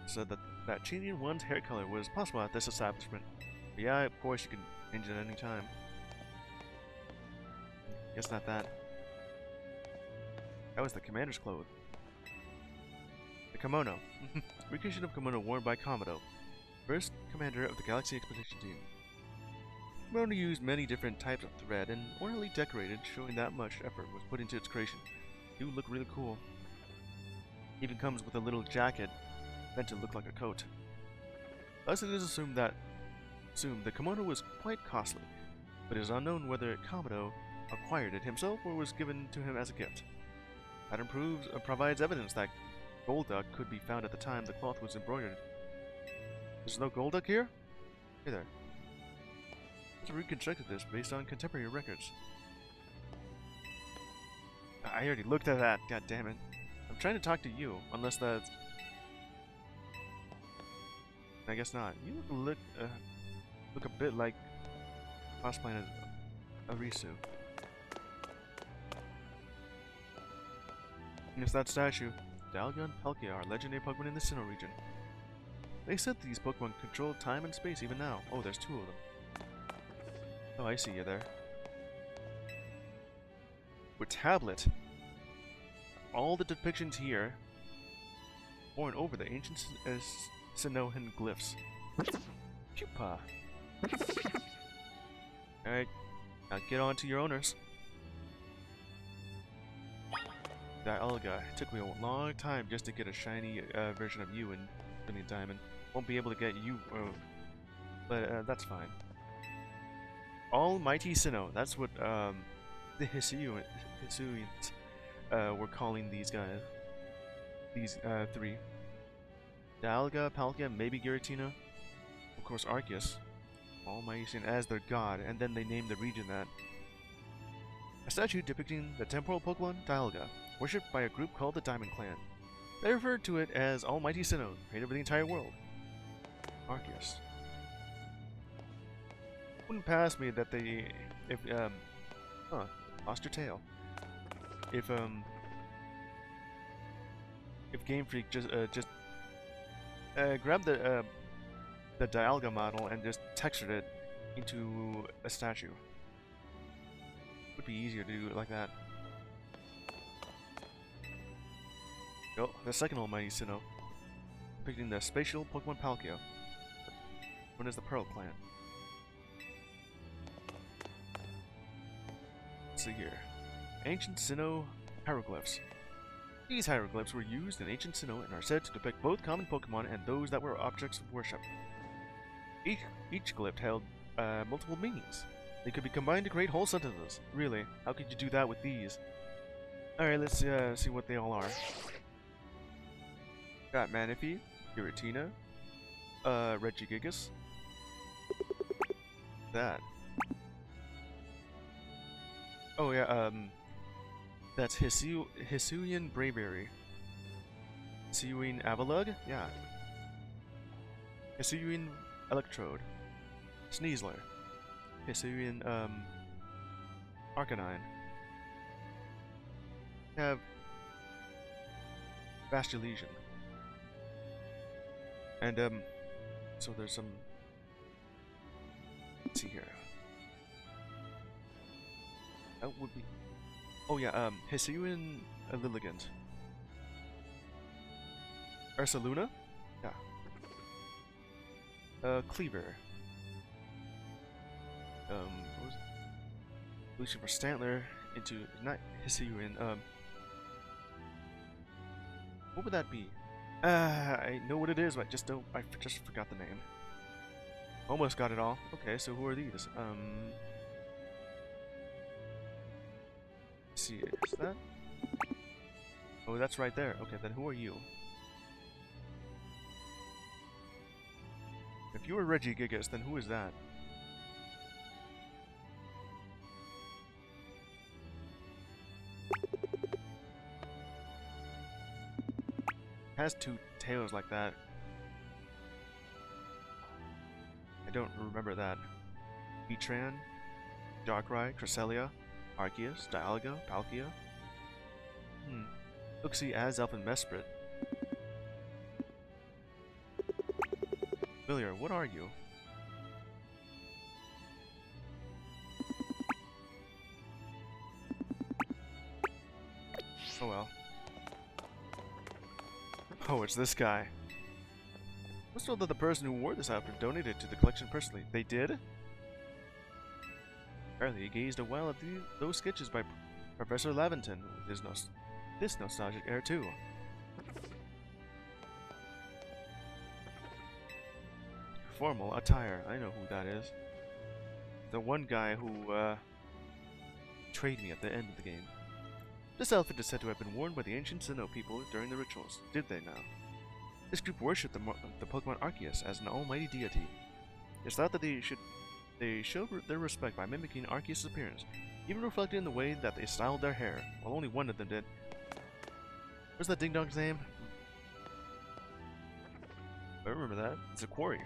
So that changing one's hair color was possible at this establishment. But yeah, of course you can change it at any time. Guess not that. That was the commander's clothes. The kimono. Recreation of kimono worn by Komodo, first commander of the Galaxy Expedition team. Kimono used many different types of thread and ornately decorated, showing that much effort was put into its creation. It do look really cool. Even comes with a little jacket meant to look like a coat. Thus it is assumed the kimono was quite costly, but it is unknown whether Komodo acquired it himself or was given to him as a gift. That provides evidence that gold duck could be found at the time the cloth was embroidered. There's no gold duck here? Hey there. Let's reconstruct this based on contemporary records. I already looked at that, god damn it. I'm trying to talk to you, unless that's... I guess not. You look a bit like cosplaying as Arisu. And it's that statue. Dialga and Palkia are legendary Pokemon in the Sinnoh region. They said these Pokemon control time and space even now. Oh, there's two of them. Oh, I see you there. With tablet. All the depictions here born over the ancient Sinnohan glyphs. Pupa. Alright, now get on to your owners. Dialga. It took me a long time just to get a shiny version of you in Brilliant Diamond. Won't be able to get you, but that's fine. Almighty Sinnoh. That's what the Hisuians were calling these guys. These three. Dialga, Palkia, maybe Giratina. Of course, Arceus. Almighty Sinnoh as their god, and then they named the region that. A statue depicting the temporal Pokemon Dialga, worshipped by a group called the Diamond Clan. They referred to it as Almighty Sinnoh, creator of the entire world. Arceus. Wouldn't pass me that they, lost your tail. If Game Freak just grabbed the Dialga model and just textured it into a statue. Would be easier to do it like that. Oh, the second Almighty Sinnoh, depicting the spatial Pokemon Palkia, known as the Pearl Clan. Let's see here. Ancient Sinnoh hieroglyphs. These hieroglyphs were used in ancient Sinnoh and are said to depict both common Pokemon and those that were objects of worship. Each glyph held multiple meanings. They could be combined to create whole sentences. Really, how could you do that with these? Alright, let's see what they all are. Got Manaphy, Giratina, Regigigas. That. Oh yeah, that's Hisuian Braviary. Hisuian Avalugg? Yeah. Hisuian Electrode. Sneasler. Hisuian, Arcanine. Have Bastilesian. And, so there's some... Let's see here. That would be... Oh yeah, Hisuian Lilligant. Ursaluna? Yeah. Cleaver. What was it? Evolution for Stantler into... Not Hisuian, what would that be? I know what it is, but I just forgot the name. Almost got it all. Okay, so who are these? Let's see, is that? Oh, that's right there. Okay, then who are you? If you were Regigigas, then who is that? Has two tails like that. I don't remember that. Etran, Darkrai, Cresselia, Arceus, Dialga, Palkia. Uxie, Azelf, and Mesprit. Familiar, what are you? Oh well. Oh, it's this guy. I was told that the person who wore this outfit donated to the collection personally. They did? Apparently, he gazed a while at those sketches by Professor Laventon with this nostalgic air too. Formal attire. I know who that is. The one guy who betrayed me at the end of the game. This outfit is said to have been worn by the ancient Sinnoh people during the rituals. Did they now? This group worshipped the Pokemon Arceus as an almighty deity. It's thought that they showed their respect by mimicking Arceus' appearance, even reflected in the way that they styled their hair. Well, only one of them did. What's that ding-dong's name? I remember that. It's a quarry.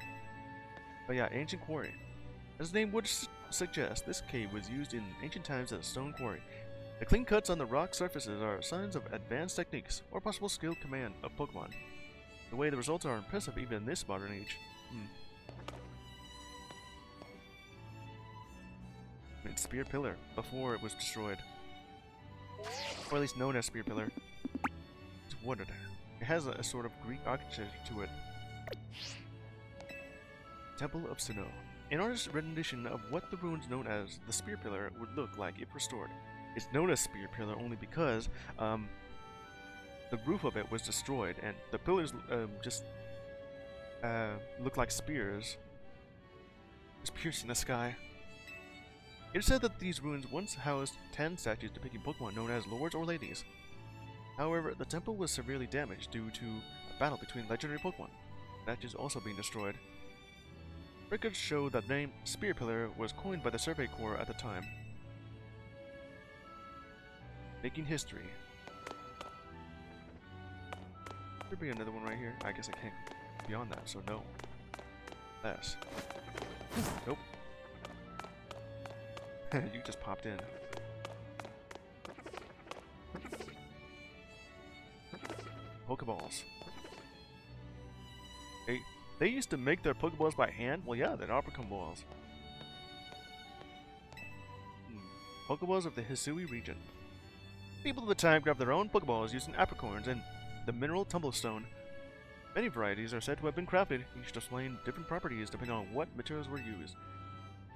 But yeah, ancient quarry. As the name would suggest, this cave was used in ancient times as a stone quarry. The clean cuts on the rock surfaces are signs of advanced techniques, or possible skilled command of Pokemon. The way the results are impressive even in this modern age. It's Spear Pillar, before it was destroyed. Or at least known as Spear Pillar. It's wooded. It has a sort of Greek architecture to it. Temple of Sinnoh. An artist's rendition of what the ruins known as the Spear Pillar would look like if restored. It's known as Spear Pillar only because the roof of it was destroyed and the pillars just look like spears just piercing the sky. It is said that these ruins once housed 10 statues depicting Pokemon known as lords or ladies. However, the temple was severely damaged due to a battle between legendary Pokemon, statues also being destroyed. Records show that the name Spear Pillar was coined by the Survey Corps at the time. Making history. There'd be another one right here. I guess I can't go beyond that, so no. Less. Nope. You just popped in. Pokeballs. They used to make their Pokeballs by hand? Well, yeah, they're Apricot balls. Pokeballs of the Hisui region. People of the time grabbed their own Pokeballs using apricorns and the mineral tumblestone. Many varieties are said to have been crafted, each displaying different properties depending on what materials were used.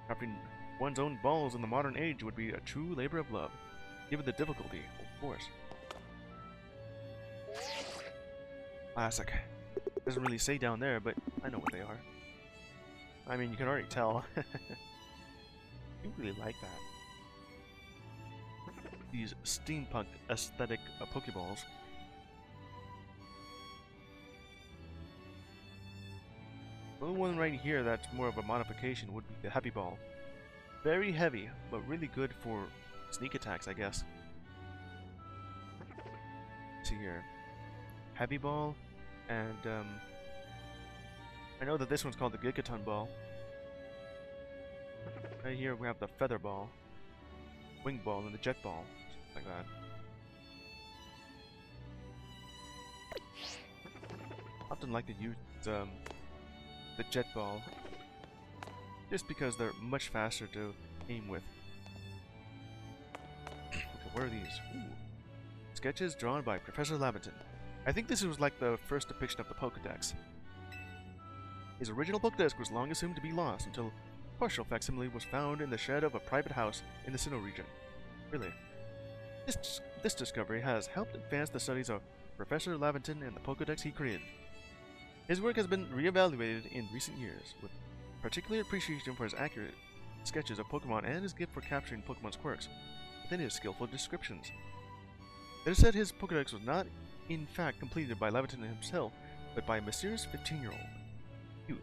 Crafting one's own balls in the modern age would be a true labor of love, given the difficulty, of course. Classic. Doesn't really say down there, but I know what they are. I mean, you can already tell. You really like that. These steampunk aesthetic Pokeballs. The only one right here that's more of a modification would be the Heavy Ball. Very heavy, but really good for sneak attacks, I guess. Let's see here. Heavy Ball, and I know that this one's called the Gigaton Ball. Right here we have the Feather Ball, Wing Ball, and the Jet Ball, like that. I often like to use the Jet Ball, just because they're much faster to aim with. Okay, where are these? Ooh. Sketches drawn by Professor Laventon. I think this was like the first depiction of the Pokédex. His original Pokédex was long assumed to be lost until a partial facsimile was found in the shed of a private house in the Sinnoh region. Really. This discovery has helped advance the studies of Professor Laventon and the Pokédex he created. His work has been reevaluated in recent years, with particular appreciation for his accurate sketches of Pokemon and his gift for capturing Pokemon's quirks within his skillful descriptions. It is said his Pokédex was not, in fact, completed by Laventon himself, but by a mysterious 15-year-old youth.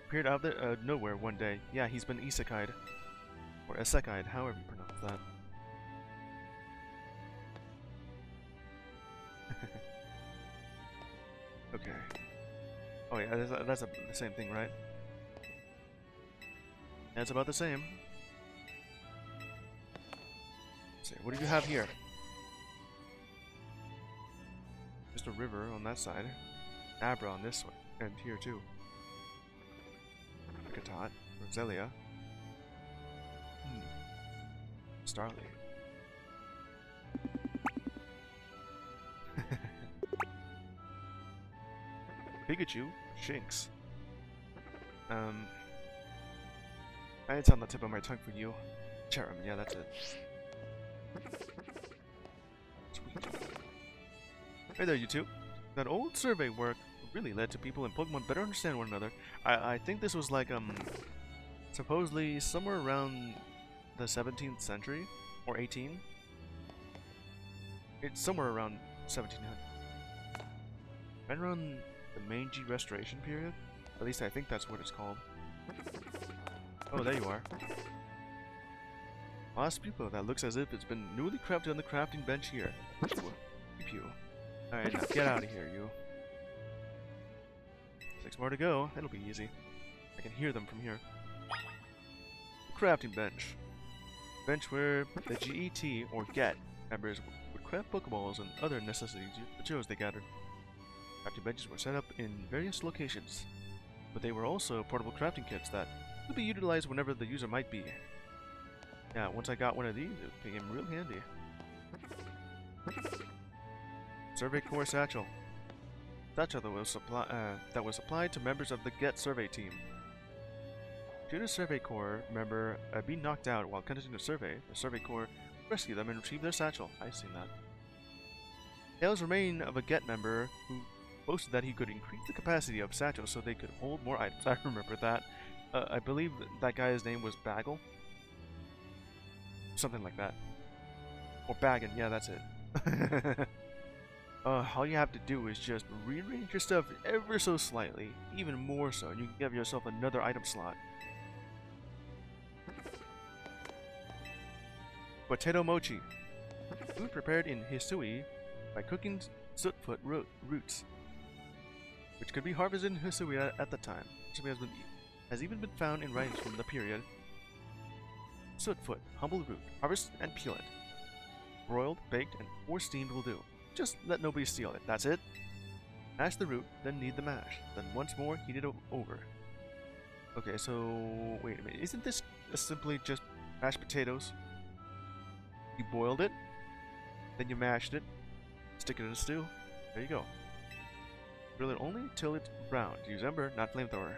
Appeared out of nowhere one day. Yeah, he's been isekai'd. Or isekai'd, however you pronounce that. Okay. Oh yeah, that's the same thing, right? That's about the same. Let's see, what do you have here? Just a river on that side. Abra on this one, and here too. Katot, Roselia. Starly. Pikachu, Shinx. It's on the tip of my tongue for you. Cherim, yeah, that's it. Sweet. Hey there, you two. That old survey work really led to people in Pokemon better understand one another. I think this was like, supposedly somewhere around the 17th century, or 18. It's somewhere around 1700. Right around the Meiji Restoration period? At least I think that's what it's called. Oh, there you are. Lost pupil that looks as if it's been newly crafted on the crafting bench here. Pew. Alright, now get out of here, you. 6 more to go. It'll be easy. I can hear them from here. The crafting bench. Bench where the GET, or GET, members would craft Pokeballs and other necessities materials they gathered. Crafting benches were set up in various locations, but they were also portable crafting kits that could be utilized whenever the user might be. Yeah, once I got one of these, it became real handy. Survey Corps Satchel. Satchel that was supplied to members of the GET survey team. Should a Survey Corps member be knocked out while conducting a survey, the Survey Corps rescue them and retrieve their satchel. I've seen that. Tales remain of a GET member who boasted that he could increase the capacity of satchels so they could hold more items. I remember that. I believe that guy's name was Bagel. Something like that. Or Baggin, yeah, that's it. All you have to do is just rearrange your stuff ever so slightly, even more so, and you can give yourself another item slot. Potato Mochi. Food prepared in Hisui by cooking sootfoot roots, which could be harvested in Hisui at the time. Hisui has even been found in writings from the period. Sootfoot, humble root, harvest and peel it. Broiled, baked, or steamed will do. Just let nobody steal it, that's it. Mash the root, then knead the mash. Then once more, heat it over. Okay, so wait a minute. Isn't this simply just mashed potatoes? You boiled it, then you mashed it, stick it in a stew. There you go. Grill it only till it's brown. Use ember, not flamethrower.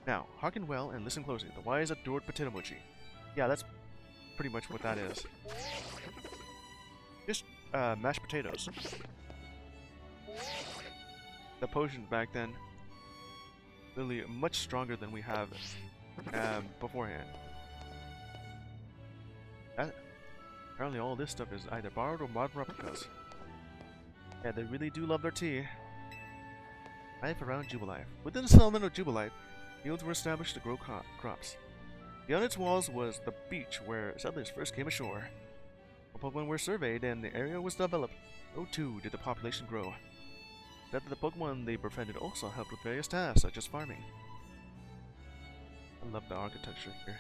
Now, hearken well and listen closely. The wise adored potato mochi. Yeah, that's pretty much what that is. Just mashed potatoes. The potions back then, literally much stronger than we have beforehand. Apparently all this stuff is either borrowed or modern replicas. Yeah, they really do love their tea. Life around Jubilife. Within the settlement of Jubilife, fields were established to grow crops. Beyond its walls was the beach where settlers first came ashore. When Pokemon were surveyed and the area was developed, so too did the population grow. That the Pokemon they befriended also helped with various tasks, such as farming. I love the architecture here.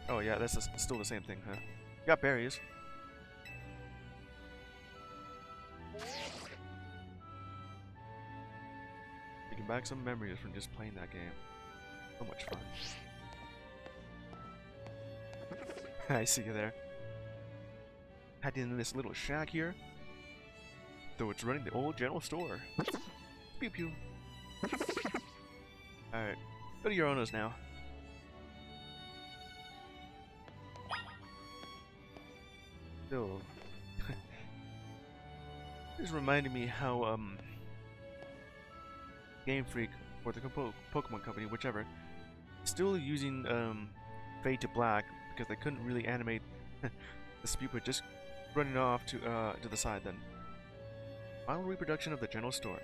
Oh yeah, that's still the same thing, huh? Got berries. Taking back some memories from just playing that game. So much fun. I see you there. Hiding in this little shack here. Though it's running the old general store. Pew pew. Alright, go to your owners now. Still, this reminded me how Game Freak or the Pokemon Company, whichever, still using Fade to Black because they couldn't really animate the Spewpert just running off to the side. Then, final reproduction of the general store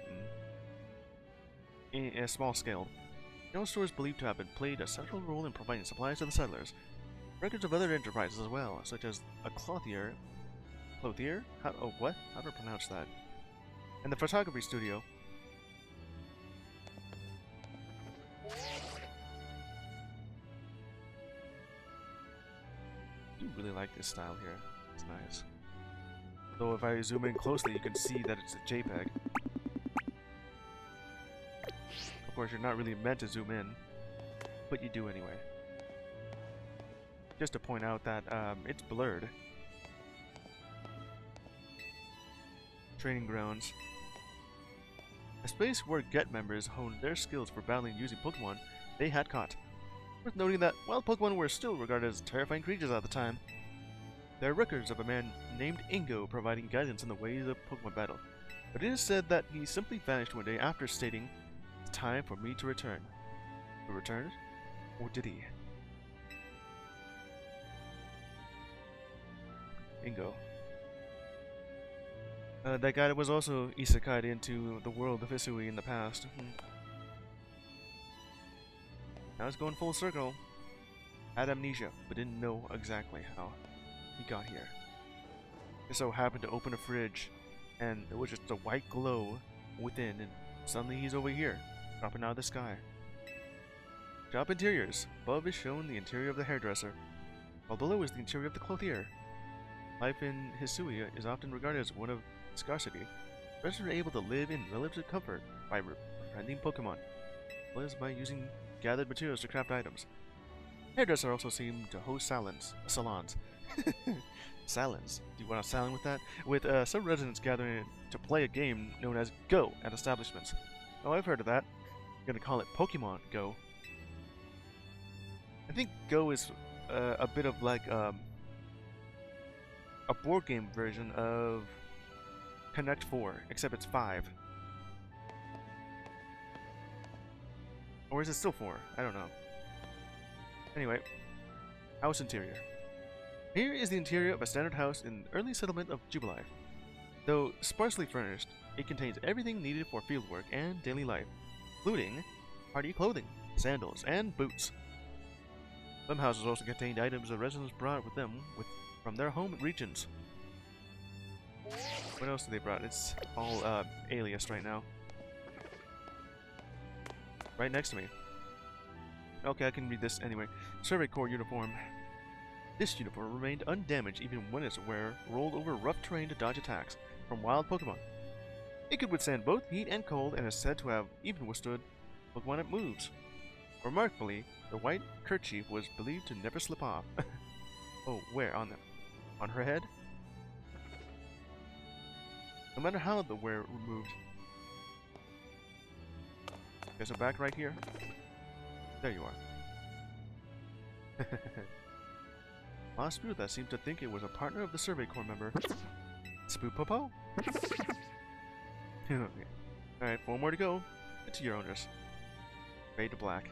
in a small scale. The general store is believed to have played a central role in providing supplies to the settlers. Records of other enterprises as well, such as a clothier. Clothier? What? How do I pronounce that? And the photography studio. I do really like this style here. It's nice. Though if I zoom in closely, you can see that it's a JPEG. Of course, you're not really meant to zoom in, but you do anyway. Just to point out that it's blurred. Training grounds. A space where Get members honed their skills for battling using Pokemon they had caught. Worth noting that while Pokemon were still regarded as terrifying creatures at the time, there are records of a man named Ingo providing guidance in the ways of Pokemon battle. But it is said that he simply vanished one day after stating, "It's time for me to return." But returned? Or did he? Ingo. That guy was also isekai'd into the world of Hisui in the past. Now it's going full circle. Had amnesia, but didn't know exactly how he got here. Just so happened to open a fridge, and there was just a white glow within, and suddenly he's over here, dropping out of the sky. Shop interiors. Above is shown the interior of the hairdresser, while below is the interior of the clothier. Life in Hisui is often regarded as one of scarcity. Residents are able to live in relative comfort by befriending Pokemon, as well as by using gathered materials to craft items. Hairdressers also seem to host salons. Salons. Do you want a salon with that? With some residents gathering to play a game known as Go at establishments. Oh, I've heard of that. I'm gonna call it Pokemon Go. I think Go is a bit of like a board game version of Connect 4, except it's 5. Or is it still 4? I don't know. Anyway, house interior. Here is the interior of a standard house in the early settlement of Jubilife. Though sparsely furnished, it contains everything needed for fieldwork and daily life, including party clothing, sandals, and boots. Some houses also contained items the residents brought with them from their home regions. What else did they brought? It's all aliased right now. Right next to me. Okay, I can read this anyway. Survey Corps uniform. This uniform remained undamaged even when its wearer rolled over rough terrain to dodge attacks from wild Pokemon. It could withstand both heat and cold and is said to have even withstood Pokemon it moves. Remarkably, the white kerchief was believed to never slip off. Oh, where? On her head? No matter how the wear removed. There's a back right here. There you are. Lost Spew that seemed to think it was a partner of the Survey Corps member. Spoopopo? Okay. Alright, 4 more to go. To your owners. Fade to black.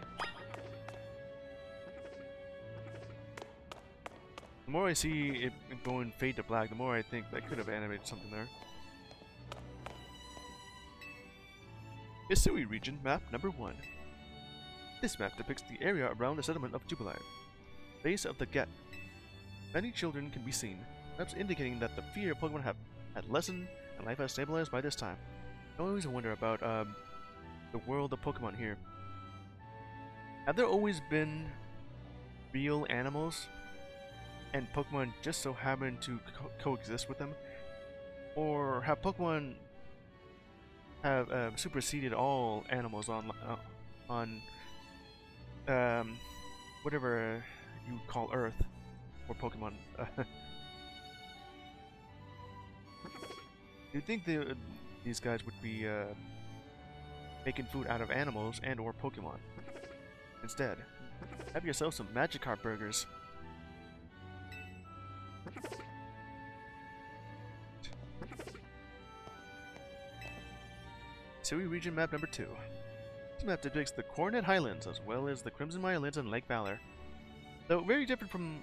The more I see it going fade to black, the more I think they could have animated something there. Hisui region map number 1. This map depicts the area around the settlement of Jubilife. Base of the Get. Many children can be seen, perhaps indicating that the fear of Pokemon had lessened and life has stabilized by this time. I always wonder about the world of Pokemon here. Have there always been real animals, and Pokemon just so happen to coexist with them? Or have Pokemon superseded all animals on whatever you call Earth or Pokemon? You'd think these guys would be making food out of animals and or Pokemon. Instead, have yourself some Magikarp burgers. Hisui region map number 2. This map depicts the Coronet Highlands as well as the Crimson Islands and Lake Valor. Though very different from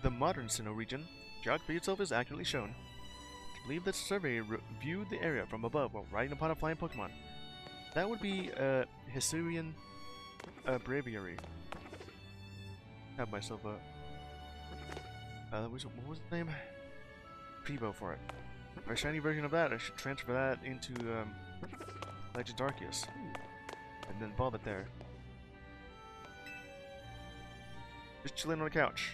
the modern Sinnoh region, geography itself is accurately shown. I believe that survey viewed the area from above while riding upon a flying Pokemon. That would be Hisuian Braviary. Have myself a what was the name? Prevo for it. A shiny version of that, I should transfer that into Legends Arceus. And then evolve it there. Just chilling on the couch.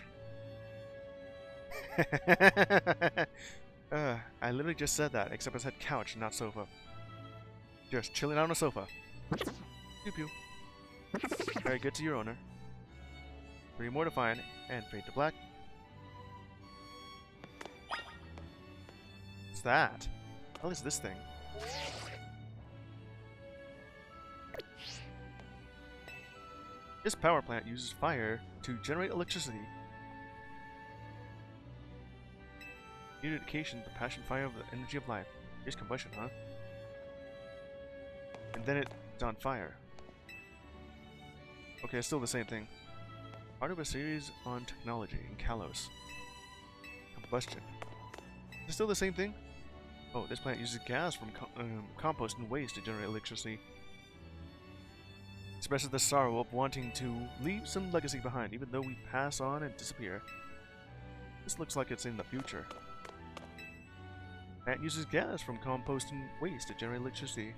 I literally just said that, except I said couch, not sofa. Just chilling on a sofa. Pew pew. Very good to your owner. 3 more to find, and fade to black. What's that? What the hell is this thing? This power plant uses fire to generate electricity. New indication the passion fire of the energy of life. Here's combustion, huh? And then it's on fire. Okay, it's still the same thing. Part of a series on technology in Kalos. Combustion. Is it still the same thing? Oh, this plant uses gas from compost and waste to generate electricity. Expresses the sorrow of wanting to leave some legacy behind, even though we pass on and disappear. This looks like it's in the future. Plant uses gas from compost and waste to generate electricity.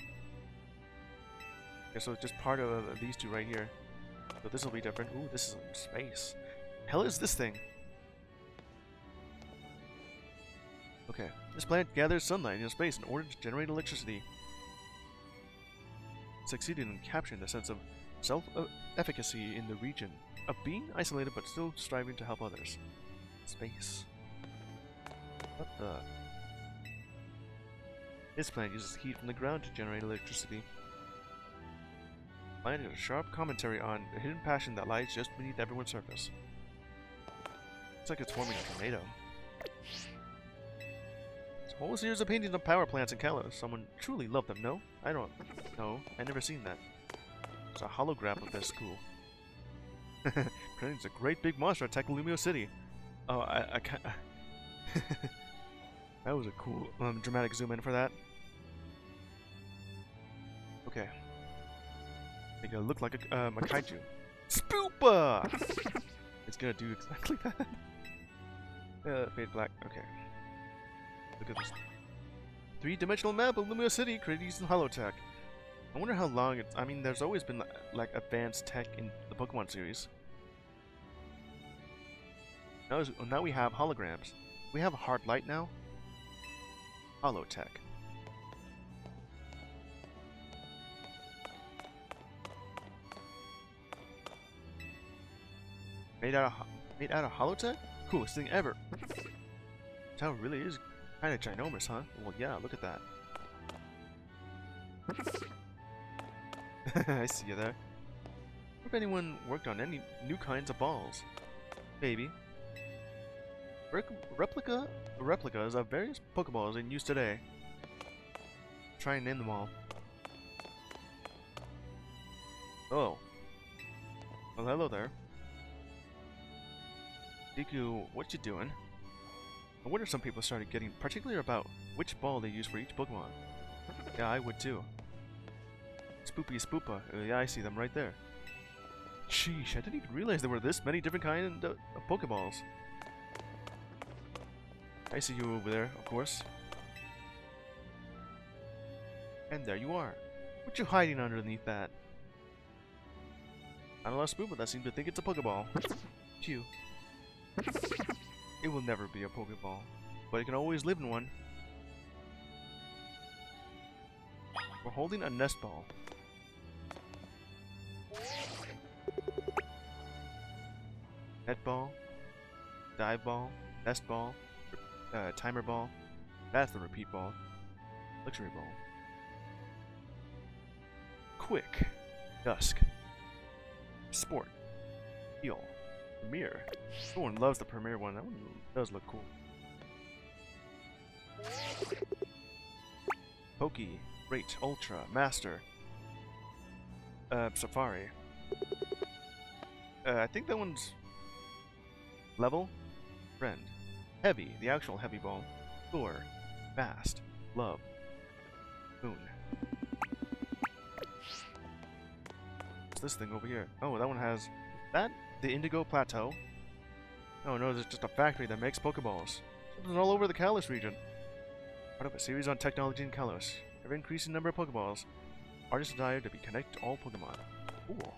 Okay, so it's just part of these two right here. So this will be different. Ooh, this is in space. Hell is this thing? Okay, this plant gathers sunlight in space in order to generate electricity. Succeeded in capturing the sense of self-efficacy in the region of being isolated but still striving to help others. Space. What the? This plant uses heat from the ground to generate electricity. Plant is a sharp commentary on the hidden passion that lies just beneath everyone's surface. Looks like it's forming a tornado. There's a whole series of paintings of power plants in Kalos. Someone truly loved them, no? I don't know. I never seen that. It's a holograph of this school. It's a great big monster attacking Lumiose City. Oh, I can't. That was a cool dramatic zoom in for that. Okay. Make it look like a kaiju. Spoopa! It's gonna do exactly that. Fade black. Okay. Look at this. 3-dimensional map of Lumiose City created using holotech. I wonder how long it's. I mean, there's always been like advanced tech in the Pokemon series. Now we have holograms. We have hard light now. Holotech. Made out of holotech? Coolest thing ever. This tower really is kind of ginormous, huh? Well, yeah. Look at that. I see you there. If anyone worked on any new kinds of balls, maybe. Replicas of various Pokeballs in use today. Try and name them all. Oh. Well, hello there. Deku, what you doing? I wonder if some people started getting particular about which ball they use for each Pokemon. Yeah, I would too. Spoopy Spoopa. Yeah, I see them right there. Sheesh, I didn't even realize there were this many different kinds of Pokeballs. I see you over there, of course. And there you are. What you hiding underneath that? Not a lot of Spoopa that seem to think it's a Pokeball. Phew. It will never be a Pokeball, but it can always live in one. We're holding a nest ball. Net ball, dive ball, nest ball, timer ball. That's the repeat ball. Luxury ball. Quick. Dusk. Sport. Heal. Premier. Everyone loves the Premier one. That one does look cool. Poke, Great, Ultra, Master, Safari. I think that one's level, friend, heavy, the actual heavy ball, Thor, fast, love, moon. What's this thing over here? Oh, that one has that the Indigo Plateau. Oh no, there's just a factory that makes Pokeballs. Something all over the Kalos region. Part of a series on technology in Kalos. Ever increasing number of Pokeballs. Artists desire to be connected to all Pokemon. Cool.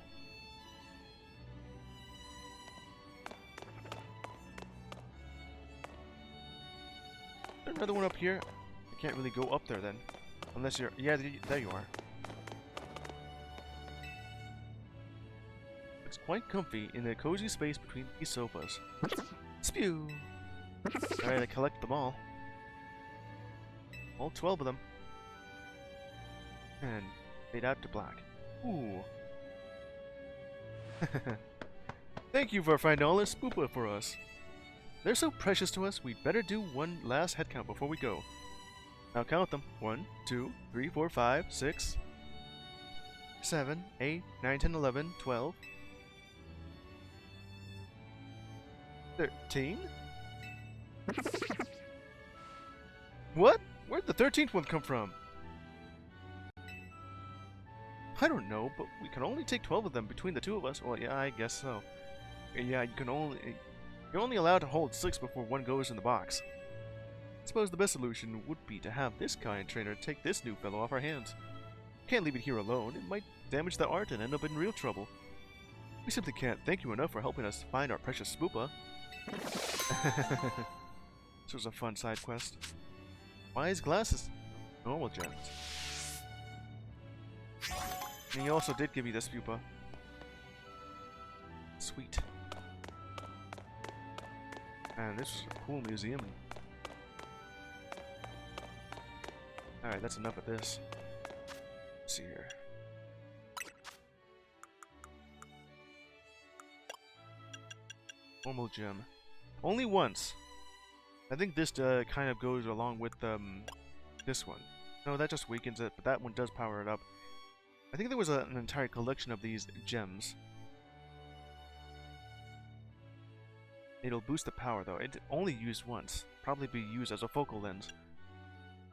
Is there another one up here? I can't really go up there then. Unless you're... Yeah, there you are. It's quite comfy in the cozy space between these sofas. Spew! Alright, I collect them all. All 12 of them. And fade out to black. Ooh. Thank you for finding all this spoopa for us. They're so precious to us, we'd better do one last head count before we go. Now count them. 1, 2, 3, 4, 5, 6, 7, 8, 9, 10, 11, 12, 13? What? Where'd the 13th one come from? I don't know, but we can only take 12 of them between the two of us. Well, yeah, I guess so. Yeah, you're only allowed to hold 6 before one goes in the box. I suppose the best solution would be to have this kind trainer take this new fellow off our hands. Can't leave it here alone. It might damage the art and end up in real trouble. We simply can't thank you enough for helping us find our precious spoopa. This was a fun side quest. Wise glasses. Normal gems. And he also did give me this pupa. Sweet. Man, this is a cool museum. Alright, that's enough of this. Let's see here. Normal gem. Only once. I think this kind of goes along with this one. No, that just weakens it, but that one does power it up. I think there was an entire collection of these gems. It'll boost the power though. It only used once. Probably be used as a focal lens.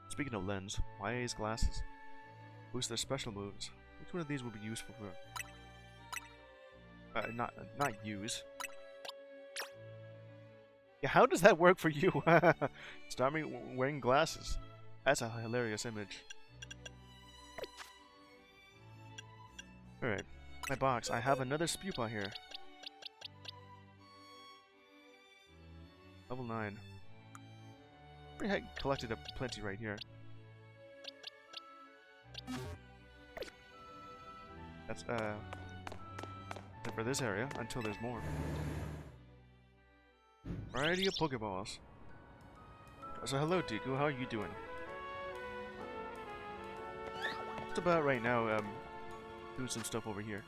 Speaking of lens, Wise glasses. Boost their special moves. Which one of these would be useful for? Not use. Yeah, how does that work for you? Start me wearing glasses. That's a hilarious image. Alright, my box. I have another Spupa here. Level 9. I had collected plenty right here. That's for this area until there's more. Variety of Pokeballs. So hello Deku, how are you doing? Just about right now, doing some stuff over here.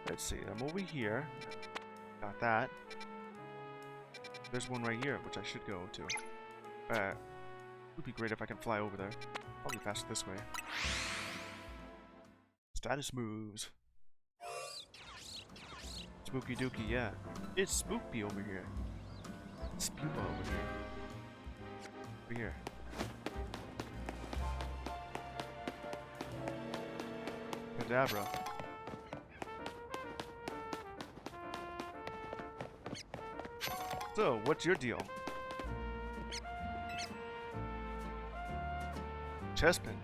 Let's see, I'm over here. Got that. There's one right here, which I should go to. It would be great if I can fly over there. Probably faster this way. Status moves. Spooky dooky, yeah. It's spooky over here. Spupa over here. Over here. Kadabra. So, what's your deal? Chespin.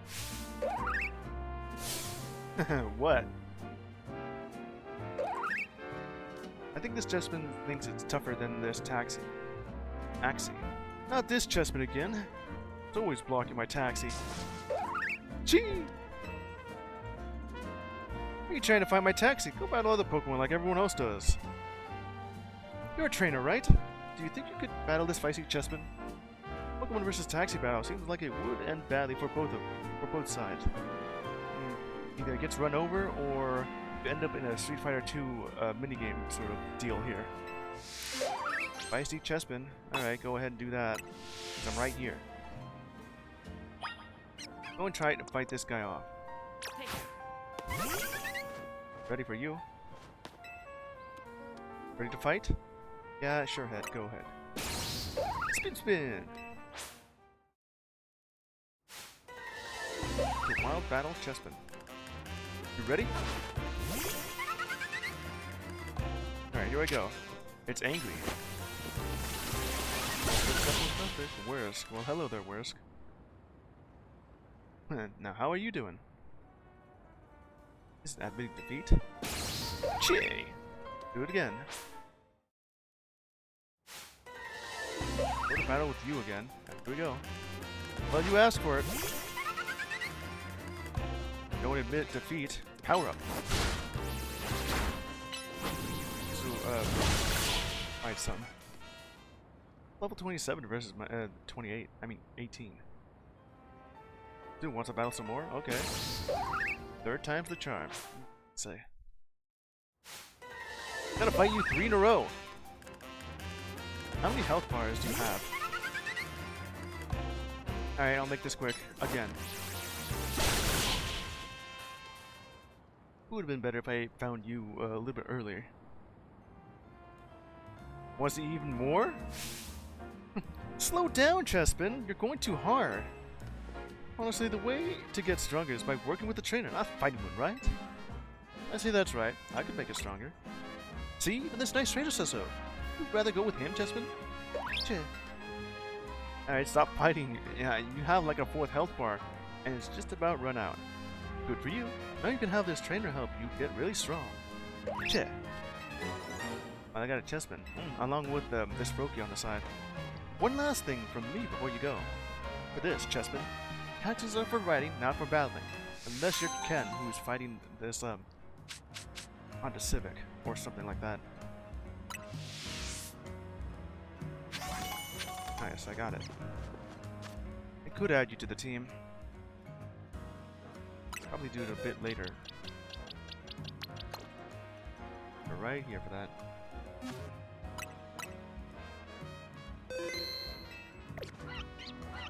What? I think this Chespin thinks it's tougher than this taxi. Taxi. Not this Chespin again. It's always blocking my taxi. Chee! Are you trying to find my taxi? Go battle other Pokemon like everyone else does. You're a trainer, right? Do you think you could battle this feisty Chespin? Pokemon versus taxi battle seems like it would end badly for both sides. Either it gets run over, or you end up in a Street Fighter 2 minigame sort of deal here. Feisty Chespin. Alright, go ahead and do that. 'Cause I'm right here. Go and try to fight this guy off. Ready for you? Ready to fight? Yeah, sure, head. Go ahead. Spin, spin! The Wild Battle Chespin. You ready? Alright, here I go. It's angry. Wursk. Well, hello there, Wursk. Now, how are you doing? Isn't that big defeat? Chee! Do it again. Go to battle with you again. Here we go. Well, you asked for it. Don't admit defeat. Power up. So, fight some. Level 27 versus my 28. I mean 18. Dude wants to battle some more? Okay. Third time's the charm. Let's say. Gotta fight you 3 in a row. How many health bars do you have? Alright, I'll make this quick. Again. It would have been better if I found you a little bit earlier. Want to see even more? Slow down, Chespin. You're going too hard. Honestly, the way to get stronger is by working with the trainer, not fighting one, right? I see that's right. I could make it stronger. See? Even this nice trainer says so. You'd rather go with him, Chespin? Alright, stop fighting. Yeah, you have like a 4th health bar, and it's just about run out. Good for you. Now you can have this trainer help you get really strong. Well, I got a Chespin, along with this Froakie on the side. One last thing from me before you go. For this, Chespin, catches are for riding, not for battling. Unless you're Ken, who's fighting this Honda Civic or something like that. Nice, I got it. I could add you to the team. Probably do it a bit later. We're right here for that.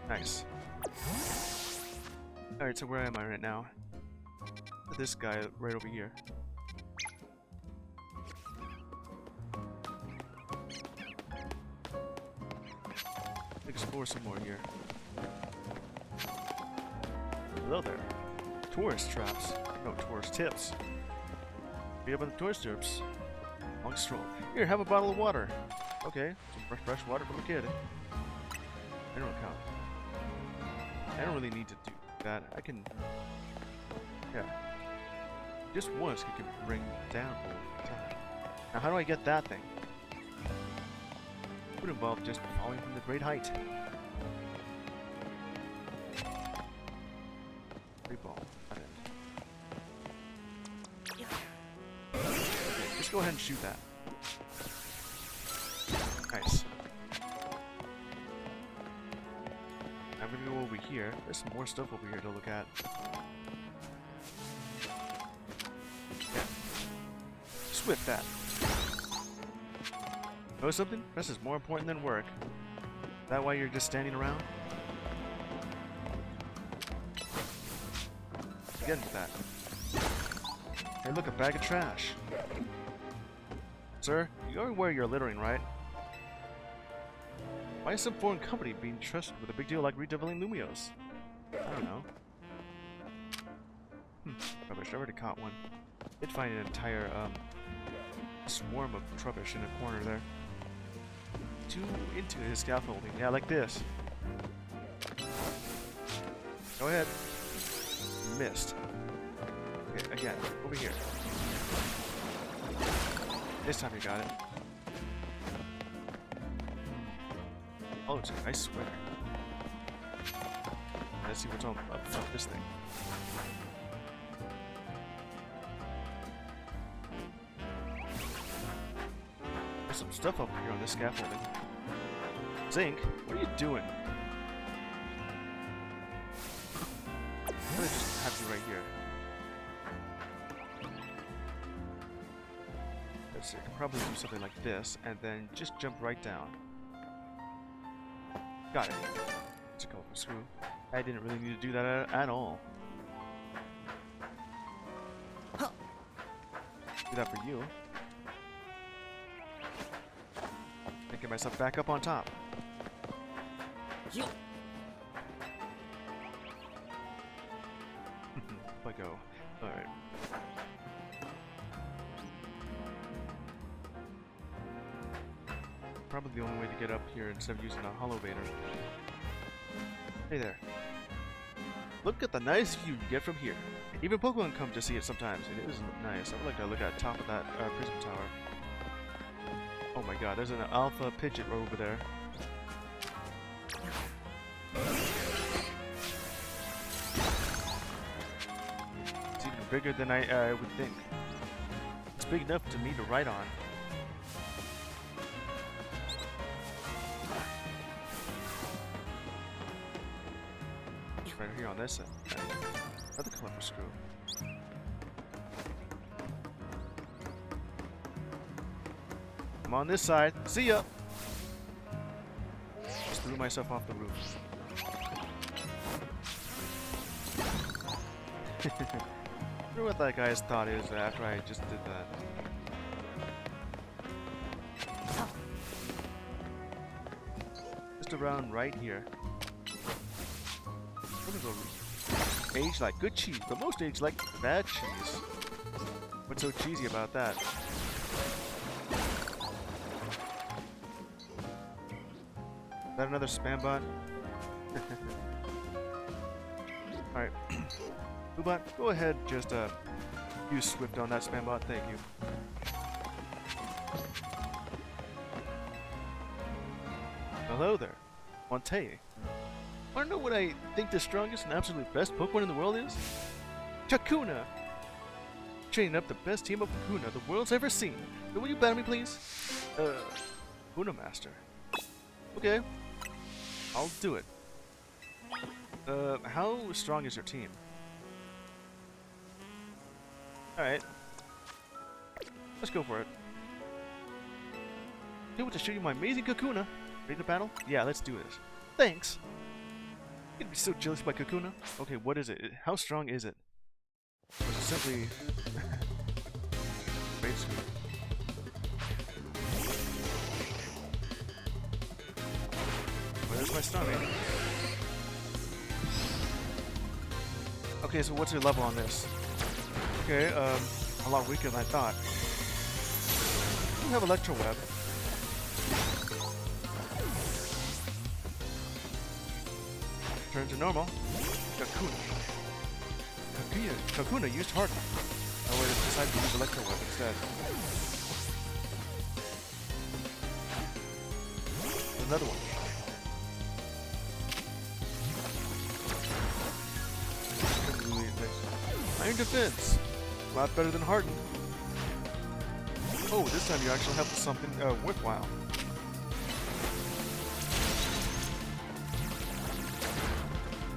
Nice. Alright, so where am I right now? This guy right over here. Explore some more here. Hello there. Tourist traps. No, tourist tips. Be up on the tourist tips. Long stroll. Here, have a bottle of water. Okay, some fresh water from a kid. I don't count. I don't really need to do that. I can... Yeah. Just once it can bring down over time. Now how do I get that thing? It would involve just falling from the great height. Free ball. Okay, just go ahead and shoot that. Nice. I'm gonna go over here. There's some more stuff over here to look at. Yeah. Swift that. Know something? Rest is more important than work. Is that why you're just standing around? Again with that. Hey look, a bag of trash. Sir, you are aware you're littering, right? Why is some foreign company being trusted with a big deal like redeveloping Lumiose? I don't know. Rubbish, I already caught one. Did find an entire, swarm of rubbish in a corner there. Too into his scaffolding. Yeah, like this. Go ahead. Missed. Okay, again. Over here. This time you got it. Oh, it's a nice sweater. Let's see what's on up this thing. There's some stuff up here on this scaffolding. Zinc, what are you doing? I'm gonna just have you right here. Let's see, I can probably do something like this, and then just jump right down. Got it. It's a colorful screw. I didn't really need to do that at all. Do that for you. And get myself back up on top. I go. Alright. Probably the only way to get up here instead of using a holovator. Hey there. Look at the nice view you get from here. Even Pokemon come to see it sometimes. It is nice. I would like to look at the top of that prism tower. Oh my god, there's an alpha Pidgeot over there. It's even bigger than I would think. It's big enough to me to ride on. Right here on this end. Another colorful screw. I'm on this side. See ya! Just threw myself off the roof. I wonder what that guy's thought is after I just did that. Just around right here. Aged like good cheese, but most aged like bad cheese. What's so cheesy about that? Is that another spam bot? Alright. Ubot, go ahead, just use Swift on that spam bot, thank you. Hello there, Monte. Wanna know what I think the strongest and absolute best Pokemon in the world is? Kakuna! Training up the best team of Kakuna the world's ever seen. So will you battle me, please? Kakuna Master. Okay. I'll do it. How strong is your team? Alright. Let's go for it. Able to show you my amazing Kakuna. Ready to battle? Yeah, let's do this. Thanks! I'm gonna be so jealous by Kakuna. Okay, what is it? How strong is it? Or is it simply... Great scoop. Where's my stomach? Okay, so what's your level on this? Okay, a lot weaker than I thought. You have Electro Web. Turn to normal. Kakuna. Kakuna used Harden. Oh wait, I decided to use Electro Web instead. Another one. Iron Defense! A lot better than Harden. Oh, this time you actually have something worthwhile.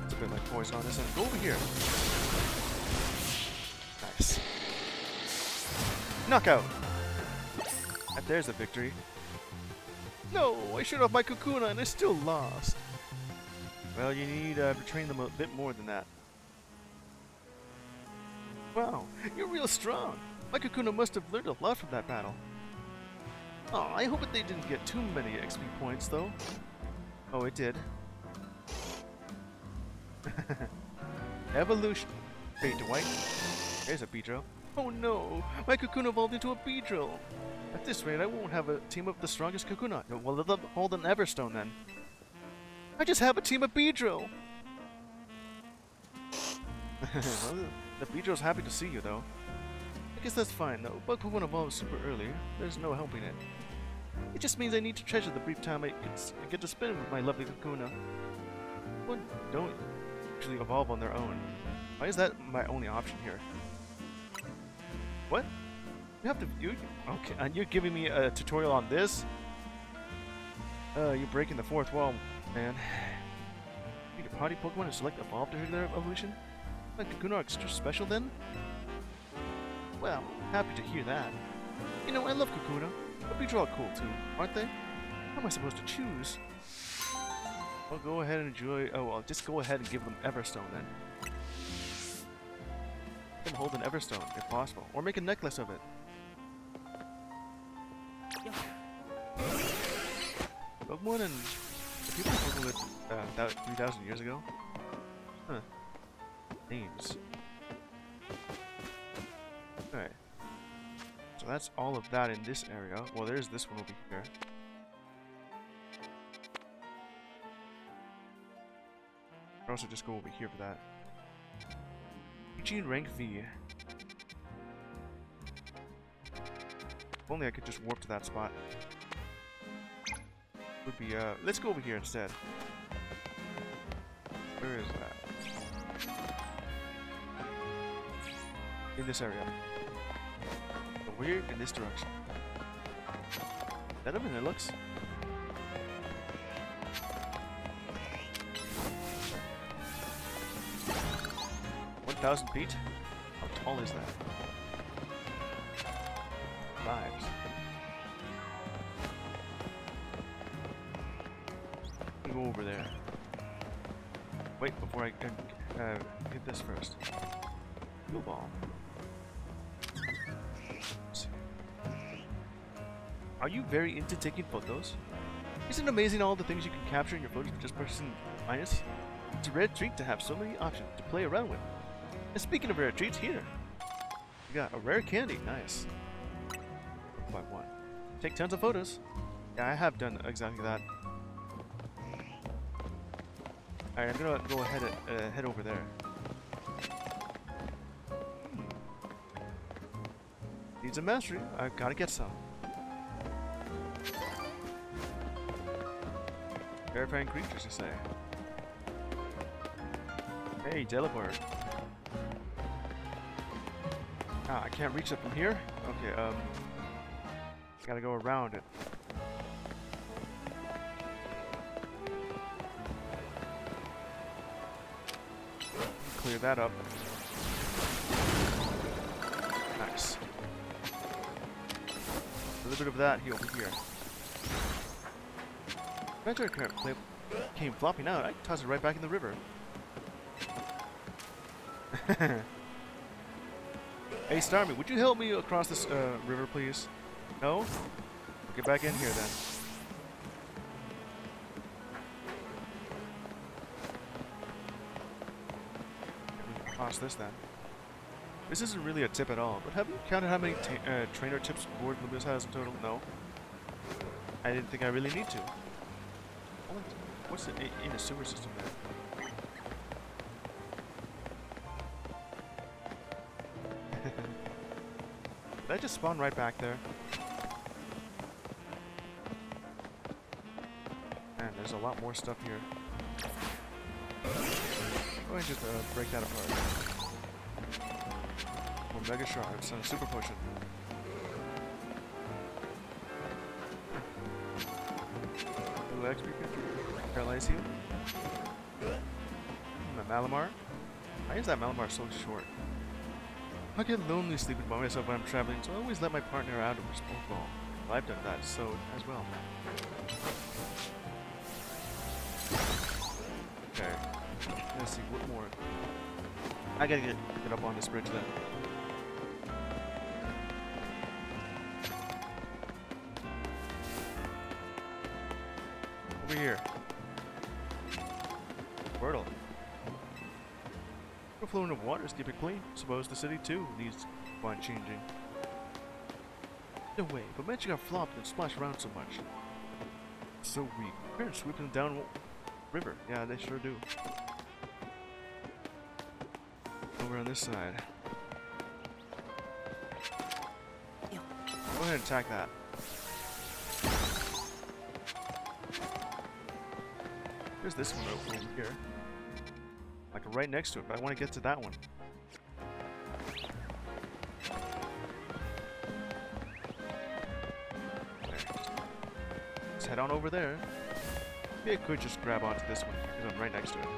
It's a bit like poison on this end. Go over here. Nice. Knockout! And there's a victory. No! I showed off my Kakuna and I still lost. Well, you need to train them a bit more than that. Wow, you're real strong. My Kakuna must have learned a lot from that battle. Oh, I hope they didn't get too many XP points, though. Oh, it did. Evolution. Fade to white. There's a Beedrill. Oh no, my Kakuna evolved into a Beedrill. At this rate, I won't have a team of the strongest Kakuna. Well, hold an Everstone then. I just have a team of Beedrill. Well, the Beedrill's happy to see you, though. I guess that's fine, though. Bug Pokemon evolves super early. There's no helping it. It just means I need to treasure the brief time I get to spend with my lovely Kakuna. One don't usually evolve on their own. Why is that my only option here? What? You have to... okay, and you're giving me a tutorial on this? You're breaking the fourth wall, man. You need a party Pokemon and select evolve during their evolution? My Kakuna are extra special then? Well, happy to hear that. You know, I love Kakuna, but Beedrill are cool too, aren't they? How am I supposed to choose? Well, go ahead and enjoy. Oh, well, just go ahead and give them Everstone then. Let them hold an Everstone if possible, or make a necklace of it. Pokemon and the people Pokemon lived 3,000 years ago. Huh. Names. Alright. So that's all of that in this area. Well, there's this one over here. I'll also just go over here for that. Eugene rank V. If only I could just warp to that spot. Would be let's go over here instead. Where is that? In this area. Over here in this direction. That over there looks. 1,000 feet? How tall is that? Lives. Go over there. Wait, before I hit this first. Blue ball. Are you very into taking photos? Isn't it amazing all the things you can capture in your photos with just pressing minus? It's a rare treat to have so many options to play around with. And speaking of rare treats, here we got a rare candy. Nice. 1 by 1. Take tons of photos. Yeah, I have done exactly that. Alright, I'm gonna go ahead and head over there. Needs a mastery. I've gotta get some. Verifying creatures, I say. Hey, teleport. Ah, I can't reach it from here? Okay, gotta go around it. Clear that up. Nice. A little bit of that here over here. Venture came flopping out. I can toss it right back in the river. Hey, Starmie, would you help me across this river, please? No? We'll get back in here then. Cross this then. This isn't really a tip at all, but have you counted how many trainer tips board Lumiose has in total? No. I didn't think I really need to. What's in the sewer system there? Did I just spawn right back there? Man, there's a lot more stuff here. Go ahead and just break that apart. More Mega Shards and a Super Potion. Little XP paralyze you. A Malamar. Why is that Malamar so short? I get lonely sleeping by myself when I'm traveling, so I always let my partner out of her smoke ball. Well, I've done that, so as well. Okay. Let's see, what more? I gotta get up on this bridge then. Over here. Wordle. The flowing of waters keep it clean. Suppose the city too needs fine changing. No way, but mention got flopped and splashed around so much. So weak. Parents sweeping down river. Yeah, they sure do. Over on this side. Go ahead and attack that. There's this one over here. Like right next to it, but I want to get to that one. Let's head on over there. Maybe I could just grab onto this one because I'm right next to it.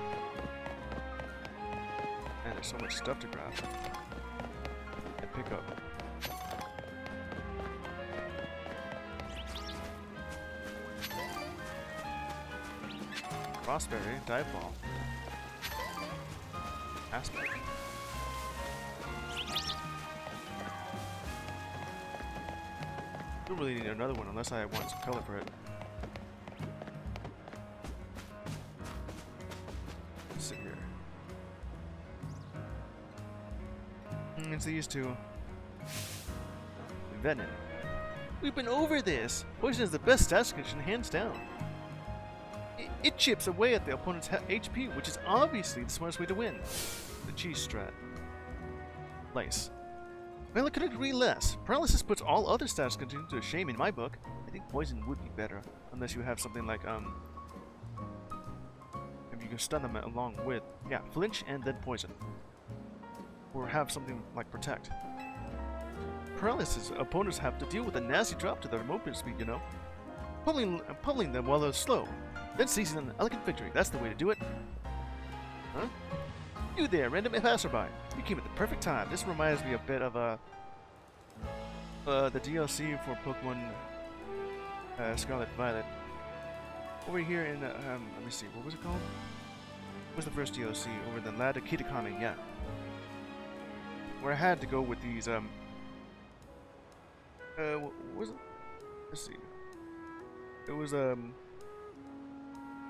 Man, there's so much stuff to grab and pick up. Frostberry, Dive Ball. Aspect. Don't really need another one unless I want some color for it. Let's sit here. It's these two. Venom. We've been over this. Poison is the best stat condition, hands down. It chips away at the opponent's HP, which is obviously the smartest way to win. The cheese strat. Lice. Well, I couldn't agree less. Paralysis puts all other stats to shame in my book. I think poison would be better, unless you have something like, if you can stun them along with, yeah, flinch and then poison. Or have something like protect. Paralysis, opponents have to deal with a nasty drop to their movement speed, you know. Pulling them while they're slow. Then seizing an elegant victory. That's the way to do it. Huh? You there, random passerby. You came at the perfect time. This reminds me a bit of the DLC for Pokemon Scarlet Violet. Over here in let me see, what was it called? What was the first DLC? Over the Lad of Kitakami, yeah. Where I had to go with these what was it? Let's see. It was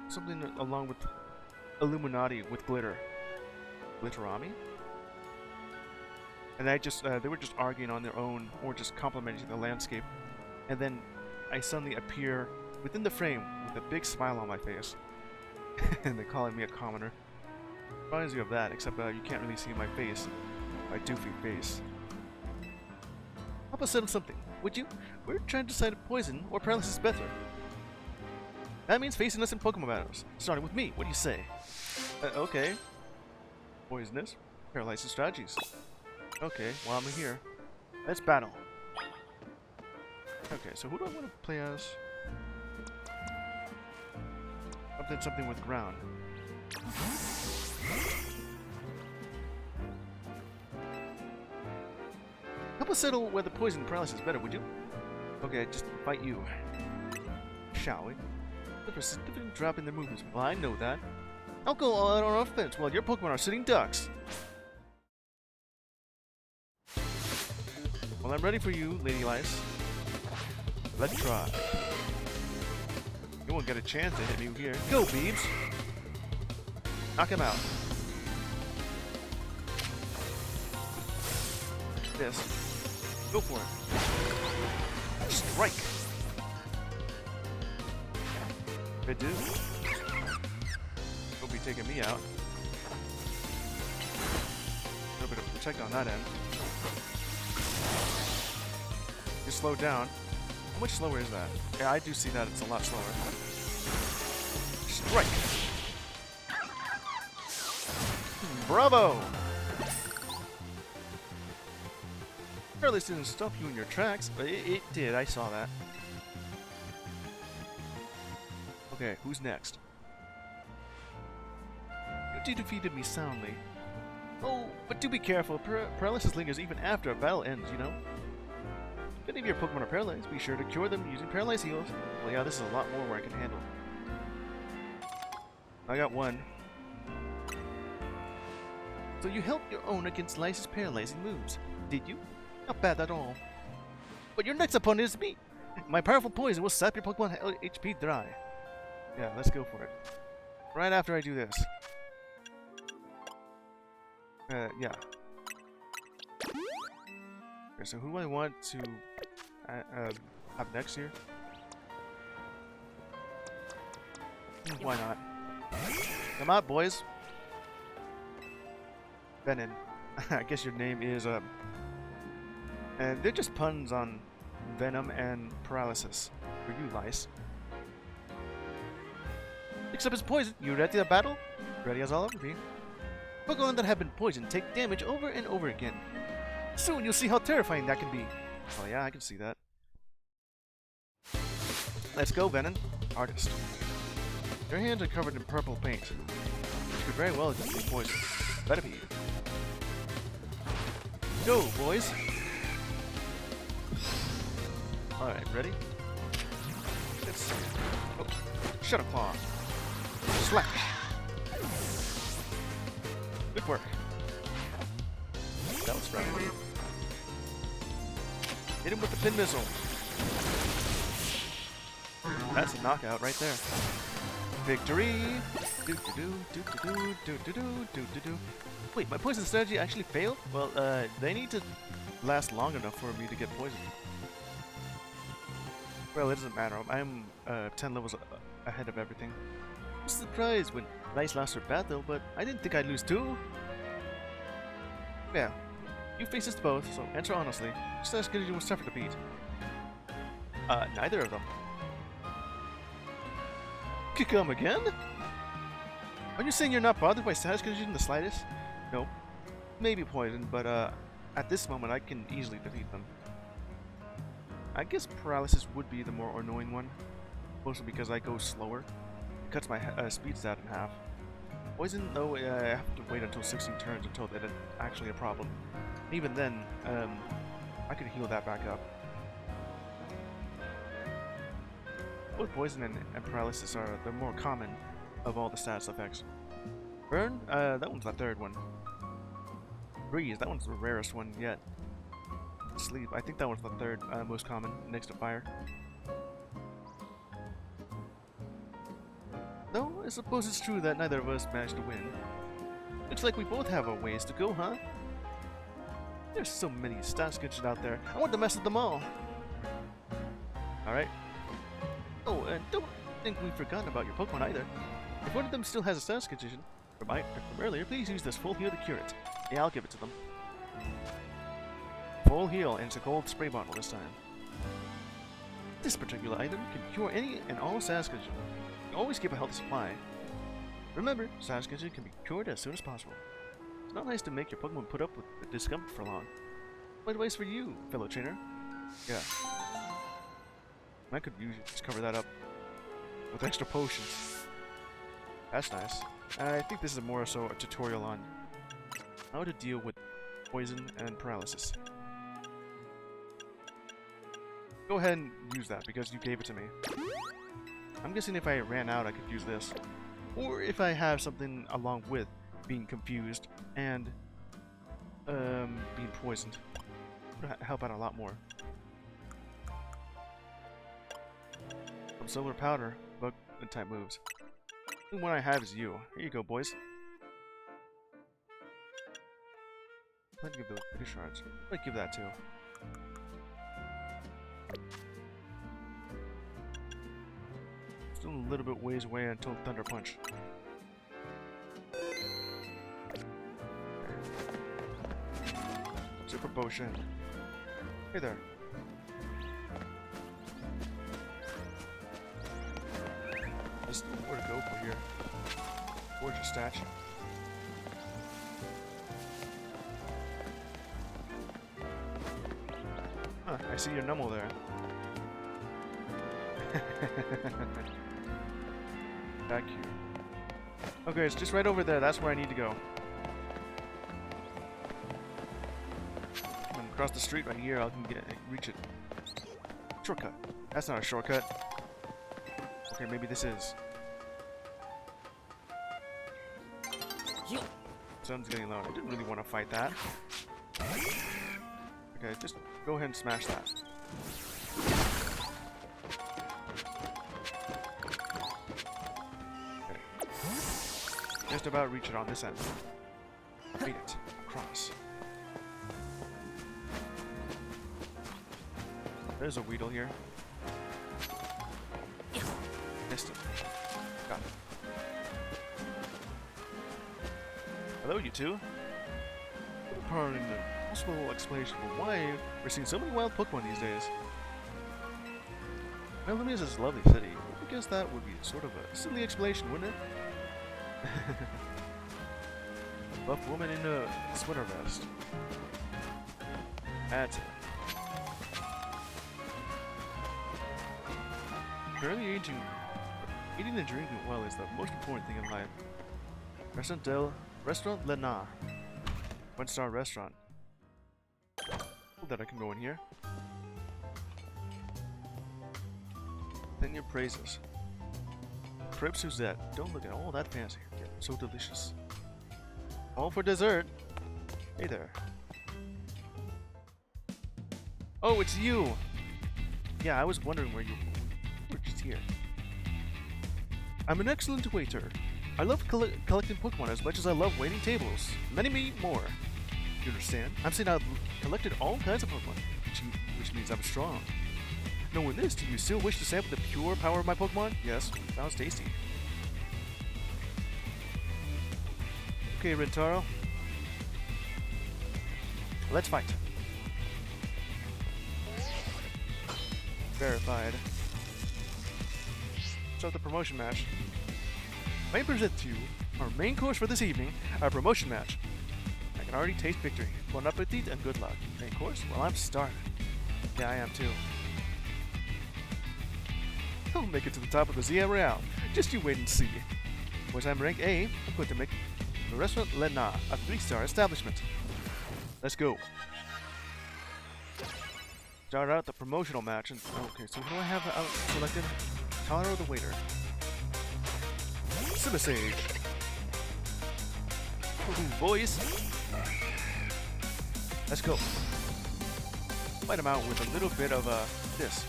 something along with Illuminati with glitter. Glitterami? And I just they were just arguing on their own or just complimenting the landscape. And then I suddenly appear within the frame with a big smile on my face. And they're calling me a commoner. Reminds you of that, except you can't really see my face. My doofy face. Help us settle something, would you? We're trying to decide if poison or paralysis is better. That means facing us in Pokemon battles. Starting with me, what do you say? Okay. Poisonous. Paralysis strategies. Okay, while I'm here. Let's battle. Okay, so who do I want to play as? Something with ground. Help us settle whether poison and paralysis is better, would you? Okay, just fight you. Shall we? The significant drop in their movements. Well, I know that. I'll go all out on offense while your Pokemon are sitting ducks. Well, I'm ready for you, Lady Lice. Let's try. You won't get a chance to hit me here. Go, Beebs! Knock him out. This. Go for it. Strike! It do. He'll be taking me out. A little bit of protect on that end. You slow down. How much slower is that? Yeah, I do see that it's a lot slower. Strike! Bravo! Paralysis didn't stop you in your tracks, but it did. I saw that. Okay, who's next? You defeated me soundly. Oh, but do be careful. Paralysis lingers even after a battle ends, you know? If any of your Pokemon are paralyzed, be sure to cure them using Paralyze Heals. Well, yeah, this is a lot more where I can handle. I got one. So you helped your own against Lice's paralyzing moves, did you? Not bad at all. But your next opponent is me. My powerful poison will sap your Pokemon HP dry. Yeah, let's go for it. Right after I do this. Yeah. Okay, so who do I want to have next here? Why not? Come on, boys. Venom. I guess your name is, and they're just puns on Venom and Paralysis. For you, Lice. Except it's poison. You ready to battle? Ready as I'll ever be. Pokemon that have been poisoned take damage over and over again. Soon you'll see how terrifying that can be. Oh yeah, I can see that. Let's go, Venom. Artist. Your hands are covered in purple paint. You could very well just be poisoned. Better be. Go, boys! Alright, ready? Let's see. Oh, Shadow Claw. Slash! Good work. That was right. Hit him with the pin missile. That's a knockout right there. Victory! Do-do-do. Wait, my poison strategy actually failed? Well, they need to last long enough for me to get poisoned. Well, it doesn't matter. I'm 10 levels ahead of everything. I was surprised when Lice lost her battle, but I didn't think I'd lose too. Yeah, you faced us both, so answer honestly. Which Sasquatch was tougher to beat? Neither of them. Come again? Are you saying you're not bothered by Sasquatch in the slightest? No. Maybe poison, but at this moment I can easily defeat them. I guess paralysis would be the more annoying one, mostly because I go slower. It cuts my speed stat in half. Poison, though, I have to wait until 16 turns until that's actually a problem. Even then, I could heal that back up. Both poison and paralysis are the more common of all the status effects. Burn, that one's the third one. Freeze, that one's the rarest one yet. Sleep, I think that one's the third most common, next to fire. Though, I suppose it's true that neither of us managed to win. Looks like we both have a ways to go, huh? There's so many Sasquatches out there, I want to mess with them all! Alright. Oh, and don't think we've forgotten about your Pokemon either. If one of them still has a Sasquatch from earlier, please use this full heal to cure it. Yeah, I'll give it to them. Full heal, and it's a gold spray bottle this time. This particular item can cure any and all Sasquatch. You always keep a healthy supply. Remember, Sasquatch can be cured as soon as possible. It's not nice to make your Pokemon put up with the discomfort for long. My advice for you, fellow trainer. Yeah. I could usually just cover that up with extra potions. That's nice. I think this is more so a tutorial on how to deal with poison and paralysis. Go ahead and use that because you gave it to me. I'm guessing if I ran out, I could use this. Or if I have something along with being confused and being poisoned. It would help out a lot more. Some silver powder, bug and type moves. The one I have is you. Here you go, boys. I'd give those pretty shards. I'd give that too. Still a little bit ways away until Thunder Punch. Super Potion. Hey there. Just where to go from here. Gorgeous statue. Huh, I see your Numel there. Back here. Okay, it's just right over there. That's where I need to go. Across the street right here, I can reach it. Shortcut. That's not a shortcut. Okay, maybe this is. Sun's getting low. I didn't really want to fight that. Okay, just go ahead and smash that. Okay. Just about reach it on this end. Beat it. Across. There's a Weedle here. Missed it. Got it. Hello, you two. Pardon the possible explanation for why we're seeing so many wild Pokemon these days. Well, Lumiose is a lovely city. I guess that would be sort of a silly explanation, wouldn't it? Buff woman in a sweater vest. That's it. Currently eating and drinking well is the most important thing in life. Restaurant Lena. 1-star restaurant. Cool that I can go in here. Then your praises. Crepe Suzette. Don't look at all that fancy. They're so delicious. All for dessert. Hey there. Oh, it's you! Yeah, I was wondering where you were just here. I'm an excellent waiter. I love collecting Pokemon as much as I love waiting tables. Many more. You understand? I'm saying I've collected all kinds of Pokemon, which means I'm strong. Knowing this, do you still wish to sample the pure power of my Pokemon? Yes, sounds tasty. Okay, Rintaro. Let's fight. Verified. Start the promotion match. I present to you our main course for this evening, our promotion match. I can already taste victory. Bon appetit and good luck. Main course? Well, I'm starving. Yeah, I am too. I'll make it to the top of the Zia Real. Just you wait and see. Once I'm rank A, I'm going to make the restaurant Lena a 3-star establishment. Let's go. Start out the promotional match. And, okay, so who do I have out selected? Taro the waiter. Simisage. Ooh, boys. Let's go. Fight him out with a little bit of this.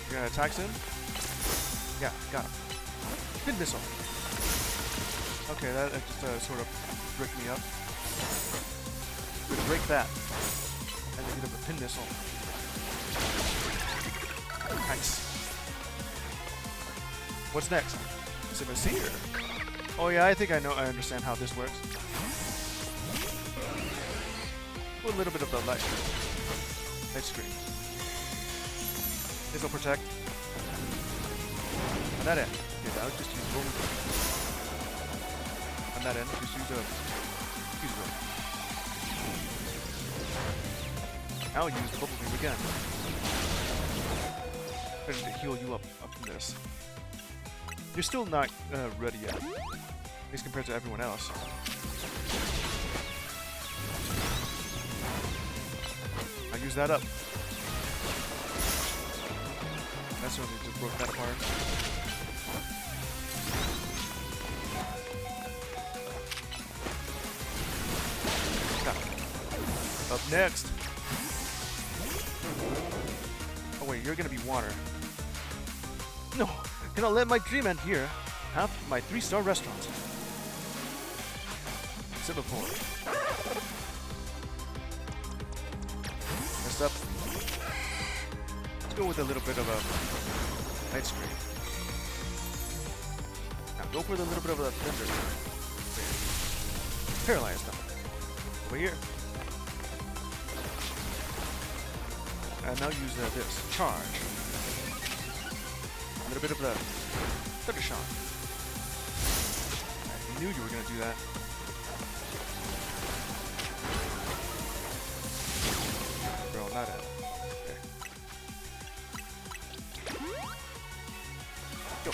You're gonna attack him? Yeah, got him. Pin missile. Okay, that just sort of bricked me up. We're gonna break that. And then get a pin missile. Nice. What's next? Simisage. Oh yeah, I think I understand how this works. Put a little bit of the light screen. This will protect. On that end. Okay, I'll just use roll. On that end, just use roll. Now use the bubble beam again. Better to heal you up from this. You're still not ready yet, at least compared to everyone else. I'll use that up. That certainly just broke that apart. Up next. Oh wait, you're gonna be water. No, cannot let my dream end here. Have my 3-star restaurant. Semaphore. Messed up. Let's go with a little bit of a light screen. Now go for the little bit of a thunder. Paralyze them. Over here. And now use this. Charge. A little bit of the thunder shot. I knew you were going to do that. Bro, not it. Okay. Go.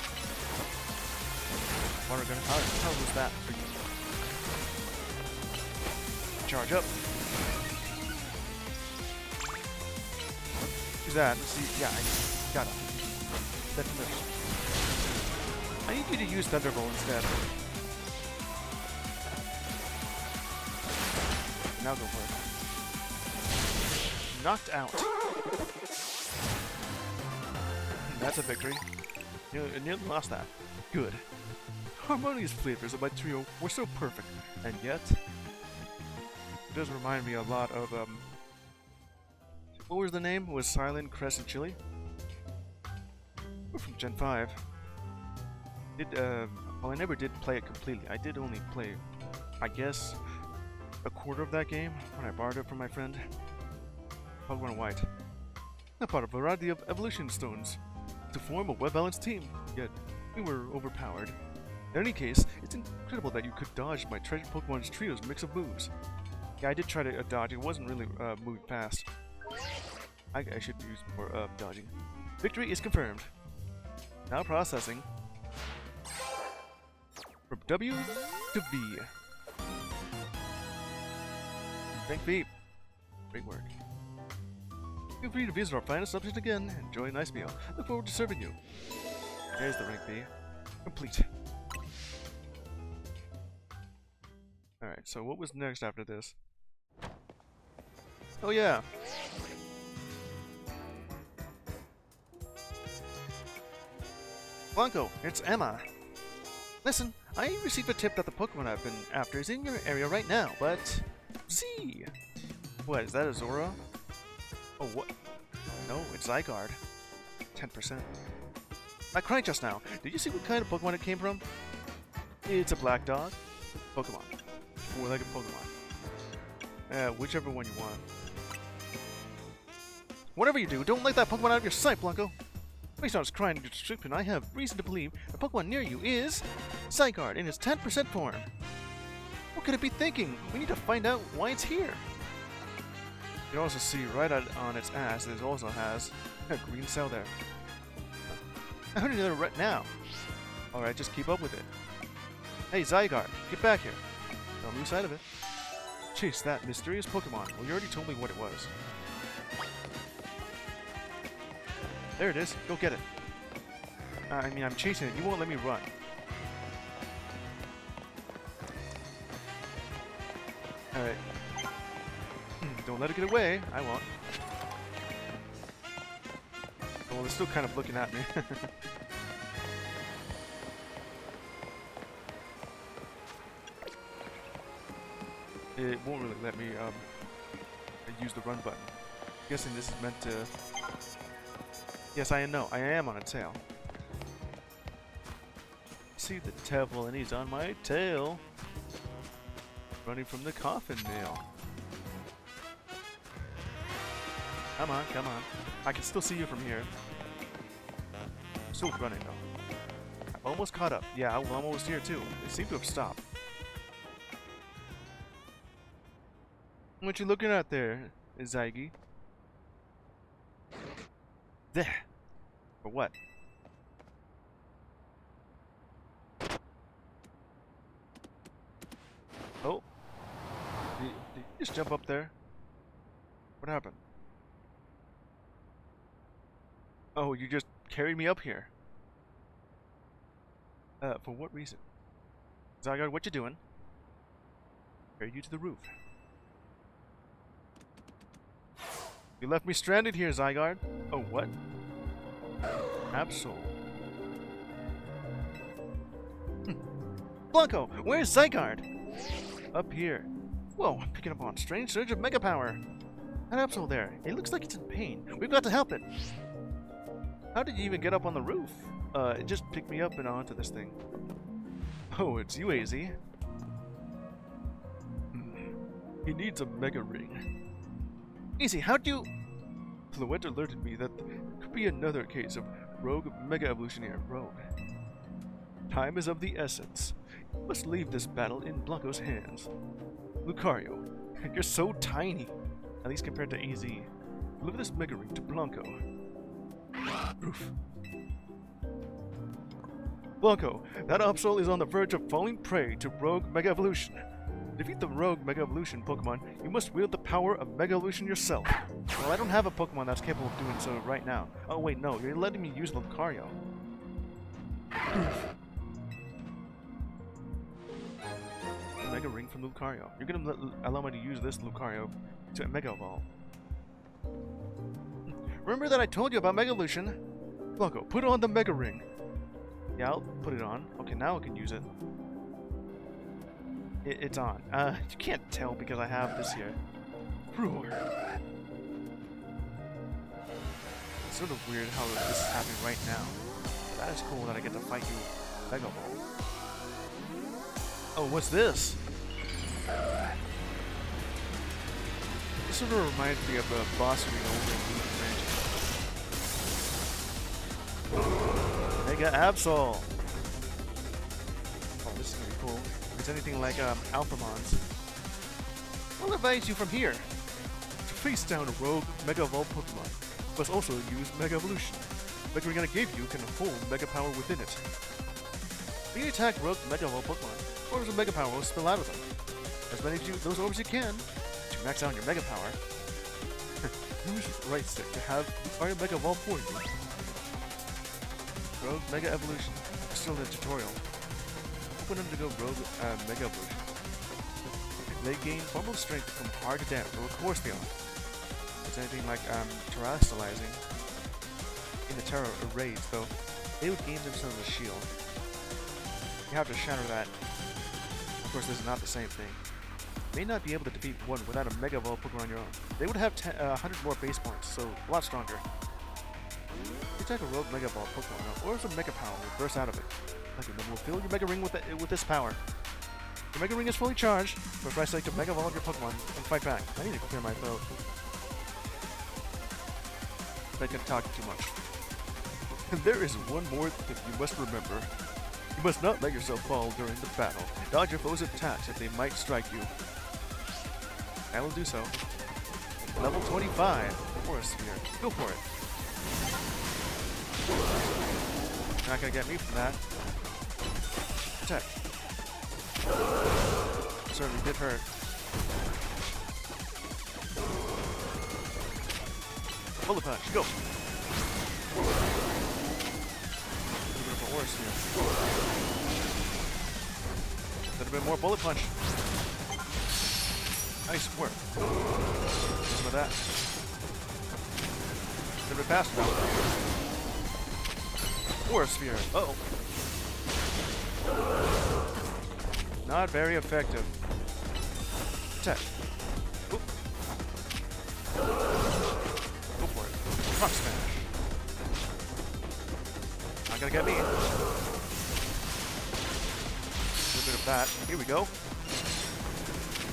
Water gun. How was that for you? Charge up. Use that. Let's see. Yeah, I got it. I need you to use Thunderbolt instead. Now go for it. Knocked out. That's a victory. You nearly lost that. Good. Harmonious flavors of my trio were so perfect, and yet it does remind me a lot of what was the name? It was Silent Crescent Chili. We're from Gen 5. Well, I never did play it completely. I did only play, I guess, a quarter of that game when I borrowed it from my friend. Pokemon White. I bought a variety of evolution stones to form a well-balanced team, yet we were overpowered. In any case, it's incredible that you could dodge my treasured Pokemon's trio's mix of moves. Yeah, I did try to dodge. It wasn't really moving fast. I should use more dodging. Victory is confirmed. Now processing. From W to V. Rank V. Great work. Feel free to visit our finest subject again. Enjoy a nice meal. Look forward to serving you. There's the rank V. Complete. Alright, so what was next after this? Oh yeah! Blanco, it's Emma. Listen, I received a tip that the Pokemon I've been after is in your area right now, but... See! What, is that a Zora? Oh, what? No, it's Zygarde. 10%. I cried just now. Did you see what kind of Pokemon it came from? It's a black dog. Pokemon. Four-legged Pokemon. Whichever one you want. Whatever you do, don't let that Pokemon out of your sight, Blanco. Based on its crying description, I have reason to believe the Pokemon near you is Zygarde in its 10% form. What could it be thinking? We need to find out why it's here. You can also see right on its ass that it also has a green cell there. I'm hunting it right now. Alright, just keep up with it. Hey, Zygarde, get back here. Don't lose sight of it. Chase that mysterious Pokemon. Well, you already told me what it was. There it is. Go get it. I mean, I'm chasing it. You won't let me run. Alright. Don't let it get away. I won't. Well, it's still kind of looking at me. It won't really let me use the run button. I'm guessing this is meant to... Yes, I know. I am on a tail. See the devil, and he's on my tail. Running from the coffin nail. Come on, come on. I can still see you from here. Still running though. I'm almost caught up. Yeah, I'm almost here too. They seem to have stopped. What you looking at there, Zygy? There. For what? Oh. Did you just jump up there? What happened? Oh, you just carried me up here. For what reason? Zygarde, what you doing? Carried you to the roof. You left me stranded here, Zygarde. Oh, what? Absol. Blanco, where's Zygarde? Up here. Whoa, I'm picking up on strange surge of mega power. That Absol there. It looks like it's in pain. We've got to help it. How did you even get up on the roof? It just picked me up and onto this thing. Oh, it's you, AZ. He needs a mega ring. Easy, how'd you... Fluent alerted me that there could be another case of rogue mega evolutionary rogue. Time is of the essence. You must leave this battle in Blanco's hands. Lucario, you're so tiny, at least compared to AZ. Deliver this mega ring to Blanco. Proof. Blanco, that Absol is on the verge of falling prey to rogue mega evolution. To defeat the rogue Mega Evolution Pokemon, you must wield the power of Mega Evolution yourself. Well, I don't have a Pokemon that's capable of doing so right now. Oh wait, no, you're letting me use Lucario. Mega Ring from Lucario. You're gonna allow me to use this Lucario to Mega Evolve. Remember that I told you about Mega Evolution? Blanco, put on the Mega Ring. Yeah, I'll put it on. Okay, now I can use it. It's on. You can't tell because I have this here. Roar. It's sort of weird how this is happening right now. But that is cool that I get to fight you Mega Ball. Oh, what's this? This sort of reminds me of a boss arena over in Mega Absol. Oh, this is gonna be cool. If it's anything like Alphamons. I'll advise you from here. To face down a rogue Mega Evolved Pokemon, you must also use Mega Evolution. The Mega Ring I gave you can hold Mega Power within it. When you attack rogue Mega Evolved Pokemon, orbs of Mega Power will spill out of them. As many of those orbs you can to max out your Mega Power. Use right stick to have Lucario Mega Evolve for you. Rogue Mega Evolution. still in the tutorial. Open undergo Rogue Mega Evolution. They gain formal strength from hard to damage. Well, of course they are. It's anything like terrestrializing in the Terra raids, though, they would gain themselves a shield. You have to shatter that. Of course, this is not the same thing. You may not be able to defeat one without a Mega Evolved Pokemon on your own. They would have 100 more base points, so a lot stronger. You attack a rogue Mega Evolved Pokemon, or some Mega Power will burst out of it. Like it will fill your Mega Ring with this power. Your Mega Ring is fully charged, so if I select to Mega Evolve your Pokemon and fight back. I need to clear my throat. I can talk too much. And there is one more thing you must remember. You must not let yourself fall during the battle. Dodge your foes' attacks if they might strike you. I will do so. Level 25. Forest Sphere. Go for it. Not gonna get me from that. Attack. Certainly did hurt. Bullet punch, go! A little bit of a horse here. Could have been more bullet punch. Nice work. Some of that. Could have been faster now. Force Sphere. Uh-oh. Not very effective. Attack. Oop. Go for it. Rock Smash. Not gonna get me. A little bit of that. Here we go.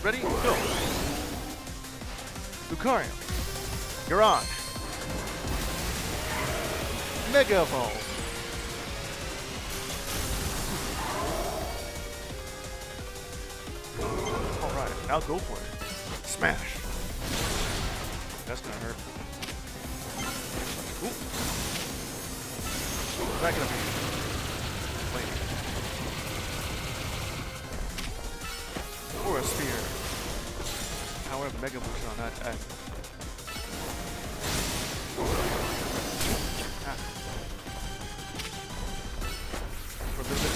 Ready? Go. Lucario. You're on. Mega Evolve. Alright, now go for it. Smash. That's gonna hurt. Ooh. Not gonna be. Wait. Or a Sphere. However, Mega Evolution on that. For a little bit.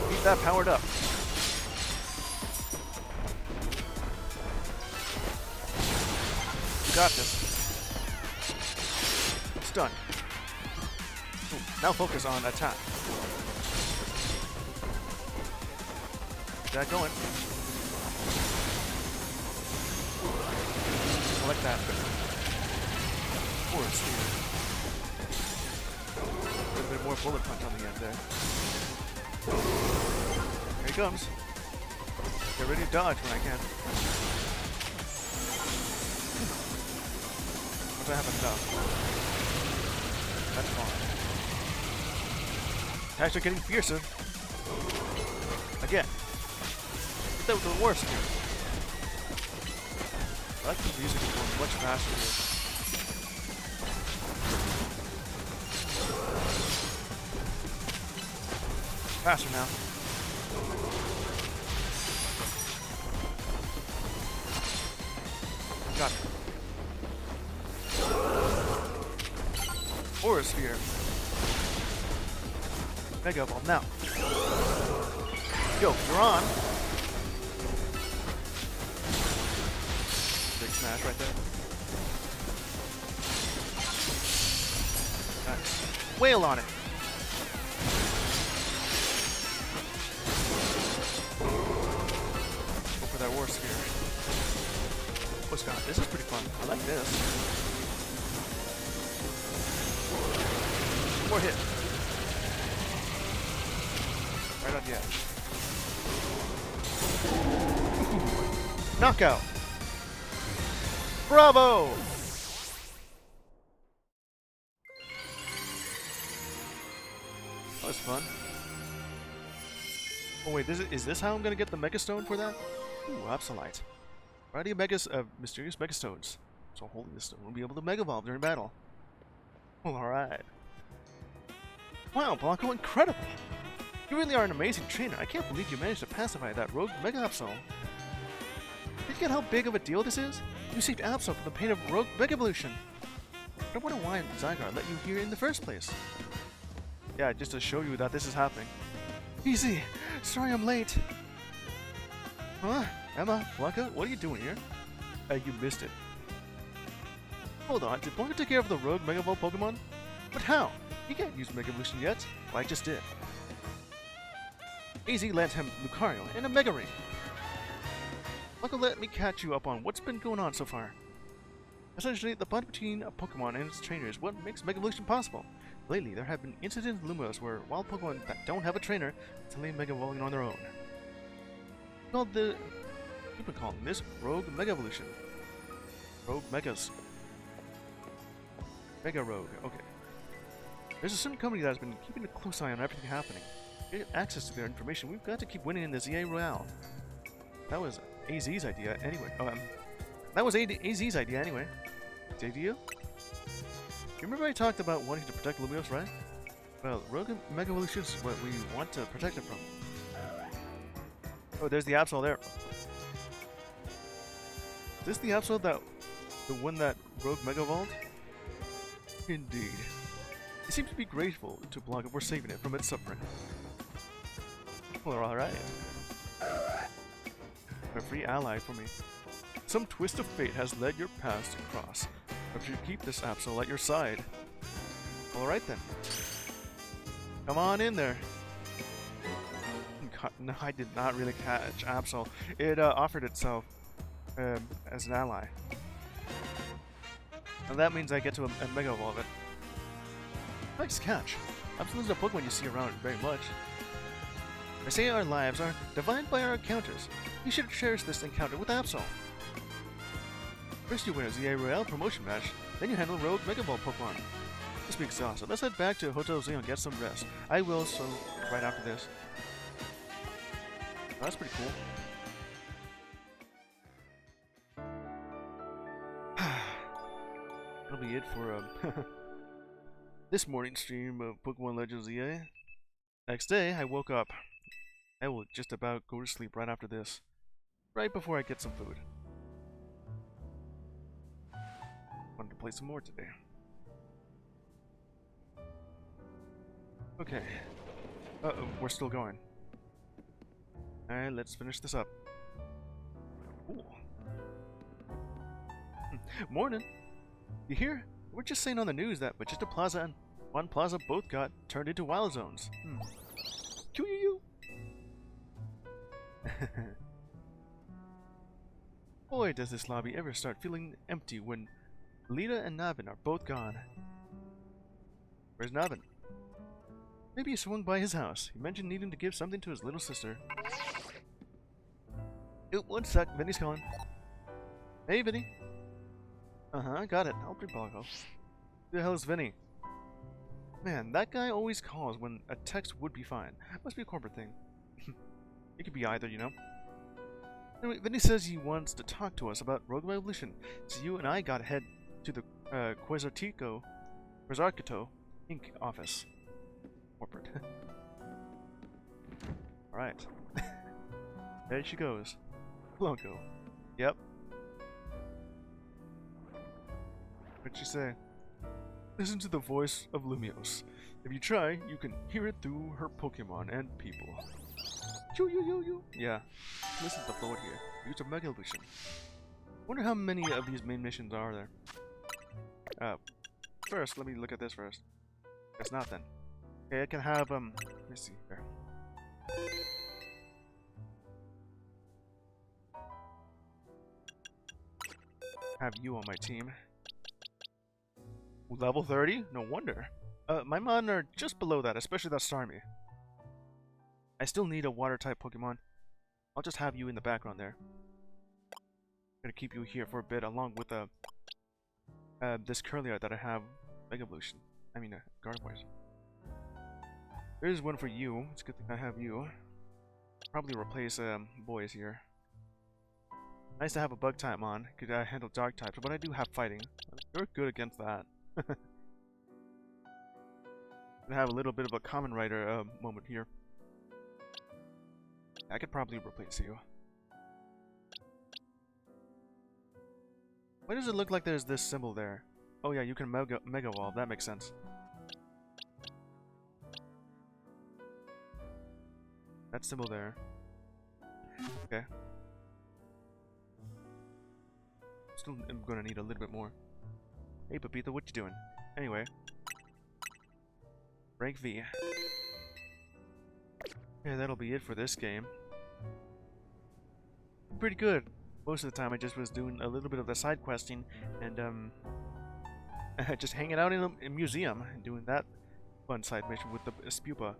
Keep that powered up. You got this. Stun. Ooh, now focus on attack. Get that going. I like that. Force here. A little bit more bullet punch on the end there. Here he comes. Get ready to dodge when I can. Once I have enough. That's fine. Attacks are getting fiercer. Again. But that was the worst here. I like the music is going much faster here. Faster now. Got it. Aura Sphere. Mega Evolve now. Go, you're on. Big smash right there. Nice. Wail on it. Go for that War Sphere. Oh, Scott, this is pretty fun. I like this. More hit. Right on the edge. Knockout. Bravo! That was fun. Oh wait, is this how I'm gonna get the Mega Stone for that? Ooh, Absolite. Variety of mysterious Mega Stones. So holding this stone will be able to Mega Evolve during battle. Well, alright. Wow, Blanco, incredible! You really are an amazing trainer. I can't believe you managed to pacify that rogue Mega Absol. Did you get how big of a deal this is? You saved Absol from the pain of rogue Mega Evolution. I don't wonder why Zygarde let you here in the first place. Yeah, just to show you that this is happening. Easy! Sorry I'm late! Huh? Emma, Blanca, what are you doing here? You missed it. Hold on, did Blanca take care of the rogue Mega Evolved Pokemon? But how? He can't use Mega Evolution yet. Well, I just did. Easy lent him Lucario and a Mega Ring. Blanca, let me catch you up on what's been going on so far. Essentially, the bond between a Pokemon and its trainer is what makes Mega Evolution possible. Lately, there have been incidents in Lumiose where wild Pokemon that don't have a trainer suddenly Mega Evolving on their own. We've been calling this Rogue Mega Evolution. Rogue Megas. Mega Rogue, okay. There's a certain company that has been keeping a close eye on everything happening. To get access to their information, we've got to keep winning in the ZA Royale. That was AZ's idea anyway. AZ's idea anyway. Did you? You remember I talked about wanting to protect Lumiose, right? Well, Rogue Mega Evolution is what we want to protect it from. Oh, there's the Absol there. Is this the Absol the one that Rogue Mega Evolved? Indeed. He seems to be grateful to Blanca for saving it from its suffering. Well, alright. A free ally for me. Some twist of fate has led your paths to cross. But you keep this Absol at your side. Alright then. Come on in there. God, no, I did not really catch Absol. It offered itself as an ally. And that means I get to a Mega Evolve it. Nice catch. Absol is a Pokemon you see around very much. They say our lives are defined by our encounters. You should cherish this encounter with Absol. First you win a ZA Royale promotion match, then you handle Rogue Mega Evolved Pokemon. This be exhausted. Let's head back to Hotel Zeo and get some rest. I will, so right after this. Oh, that's pretty cool. That'll be it for this morning's stream of Pokémon Legends ZA. Next day, I woke up. I will just about go to sleep right after this. Right before I get some food. Wanted to play some more today. Okay. Uh-oh, we're still going. Alright, let's finish this up. Cool. Morning! You hear? We're just saying on the news that Magista Plaza and Juan Plaza both got turned into wild zones. Q-U-U! Boy, does this lobby ever start feeling empty when Lita and Navin are both gone. Where's Navin? Maybe he swung by his house. He mentioned needing to give something to his little sister. Oh, one sec, Vinny's calling. Hey, Vinny. Uh-huh, got it. I'll bring Blanco. Who the hell is Vinny? Man, that guy always calls when a text would be fine. Must be a corporate thing. It could be either, you know. Anyway, Vinny says he wants to talk to us about Rogue Evolution, so you and I gotta head to the Quasartito Inc. office. Corporate. Alright. There she goes. Blanco. Yep. What'd she say? Listen to the voice of Lumiose. If you try, you can hear it through her Pokemon and people. Yo. Yeah. Listen to the flow here. Use a Mega Evolution. Wonder how many of these main missions are there. First, let me look at this first. Guess not then. Okay, I can have, let me see here. Have you on my team. Level 30? No wonder. My mon are just below that, especially that Starmie. I still need a water-type Pokemon. I'll just have you in the background there. I'm gonna keep you here for a bit, along with this Curlier that I have Mega Evolution. I mean, Gardevoir. There's one for you. It's a good thing I have you. Probably replace boys here. Nice to have a bug type on. Could handle dark types, but I do have fighting. You're good against that. Gonna have a little bit of a common rider moment here. I could probably replace you. Why does it look like there's this symbol there? Oh yeah, you can Mega Evolve. That makes sense. That symbol there. Okay. Still am gonna need a little bit more. Hey, Papita, what you doing? Anyway. Rank V. Yeah, that'll be it for this game. Pretty good. Most of the time I just was doing a little bit of the side questing and just hanging out in a museum and doing that fun side mission with the Spupa.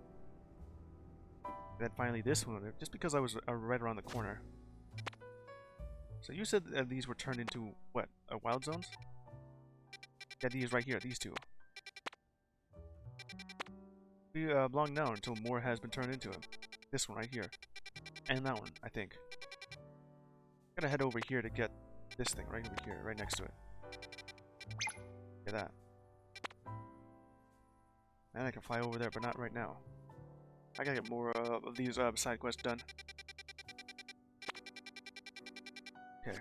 Then finally this one, just because I was right around the corner. So you said that these were turned into, what, wild zones? Yeah, these right here, these two. We belong now until more has been turned into them. This one right here. And that one, I think. I'm gonna head over here to get this thing right over here, right next to it. Get that. And I can fly over there, but not right now. I gotta get more of these side quests done. Okay.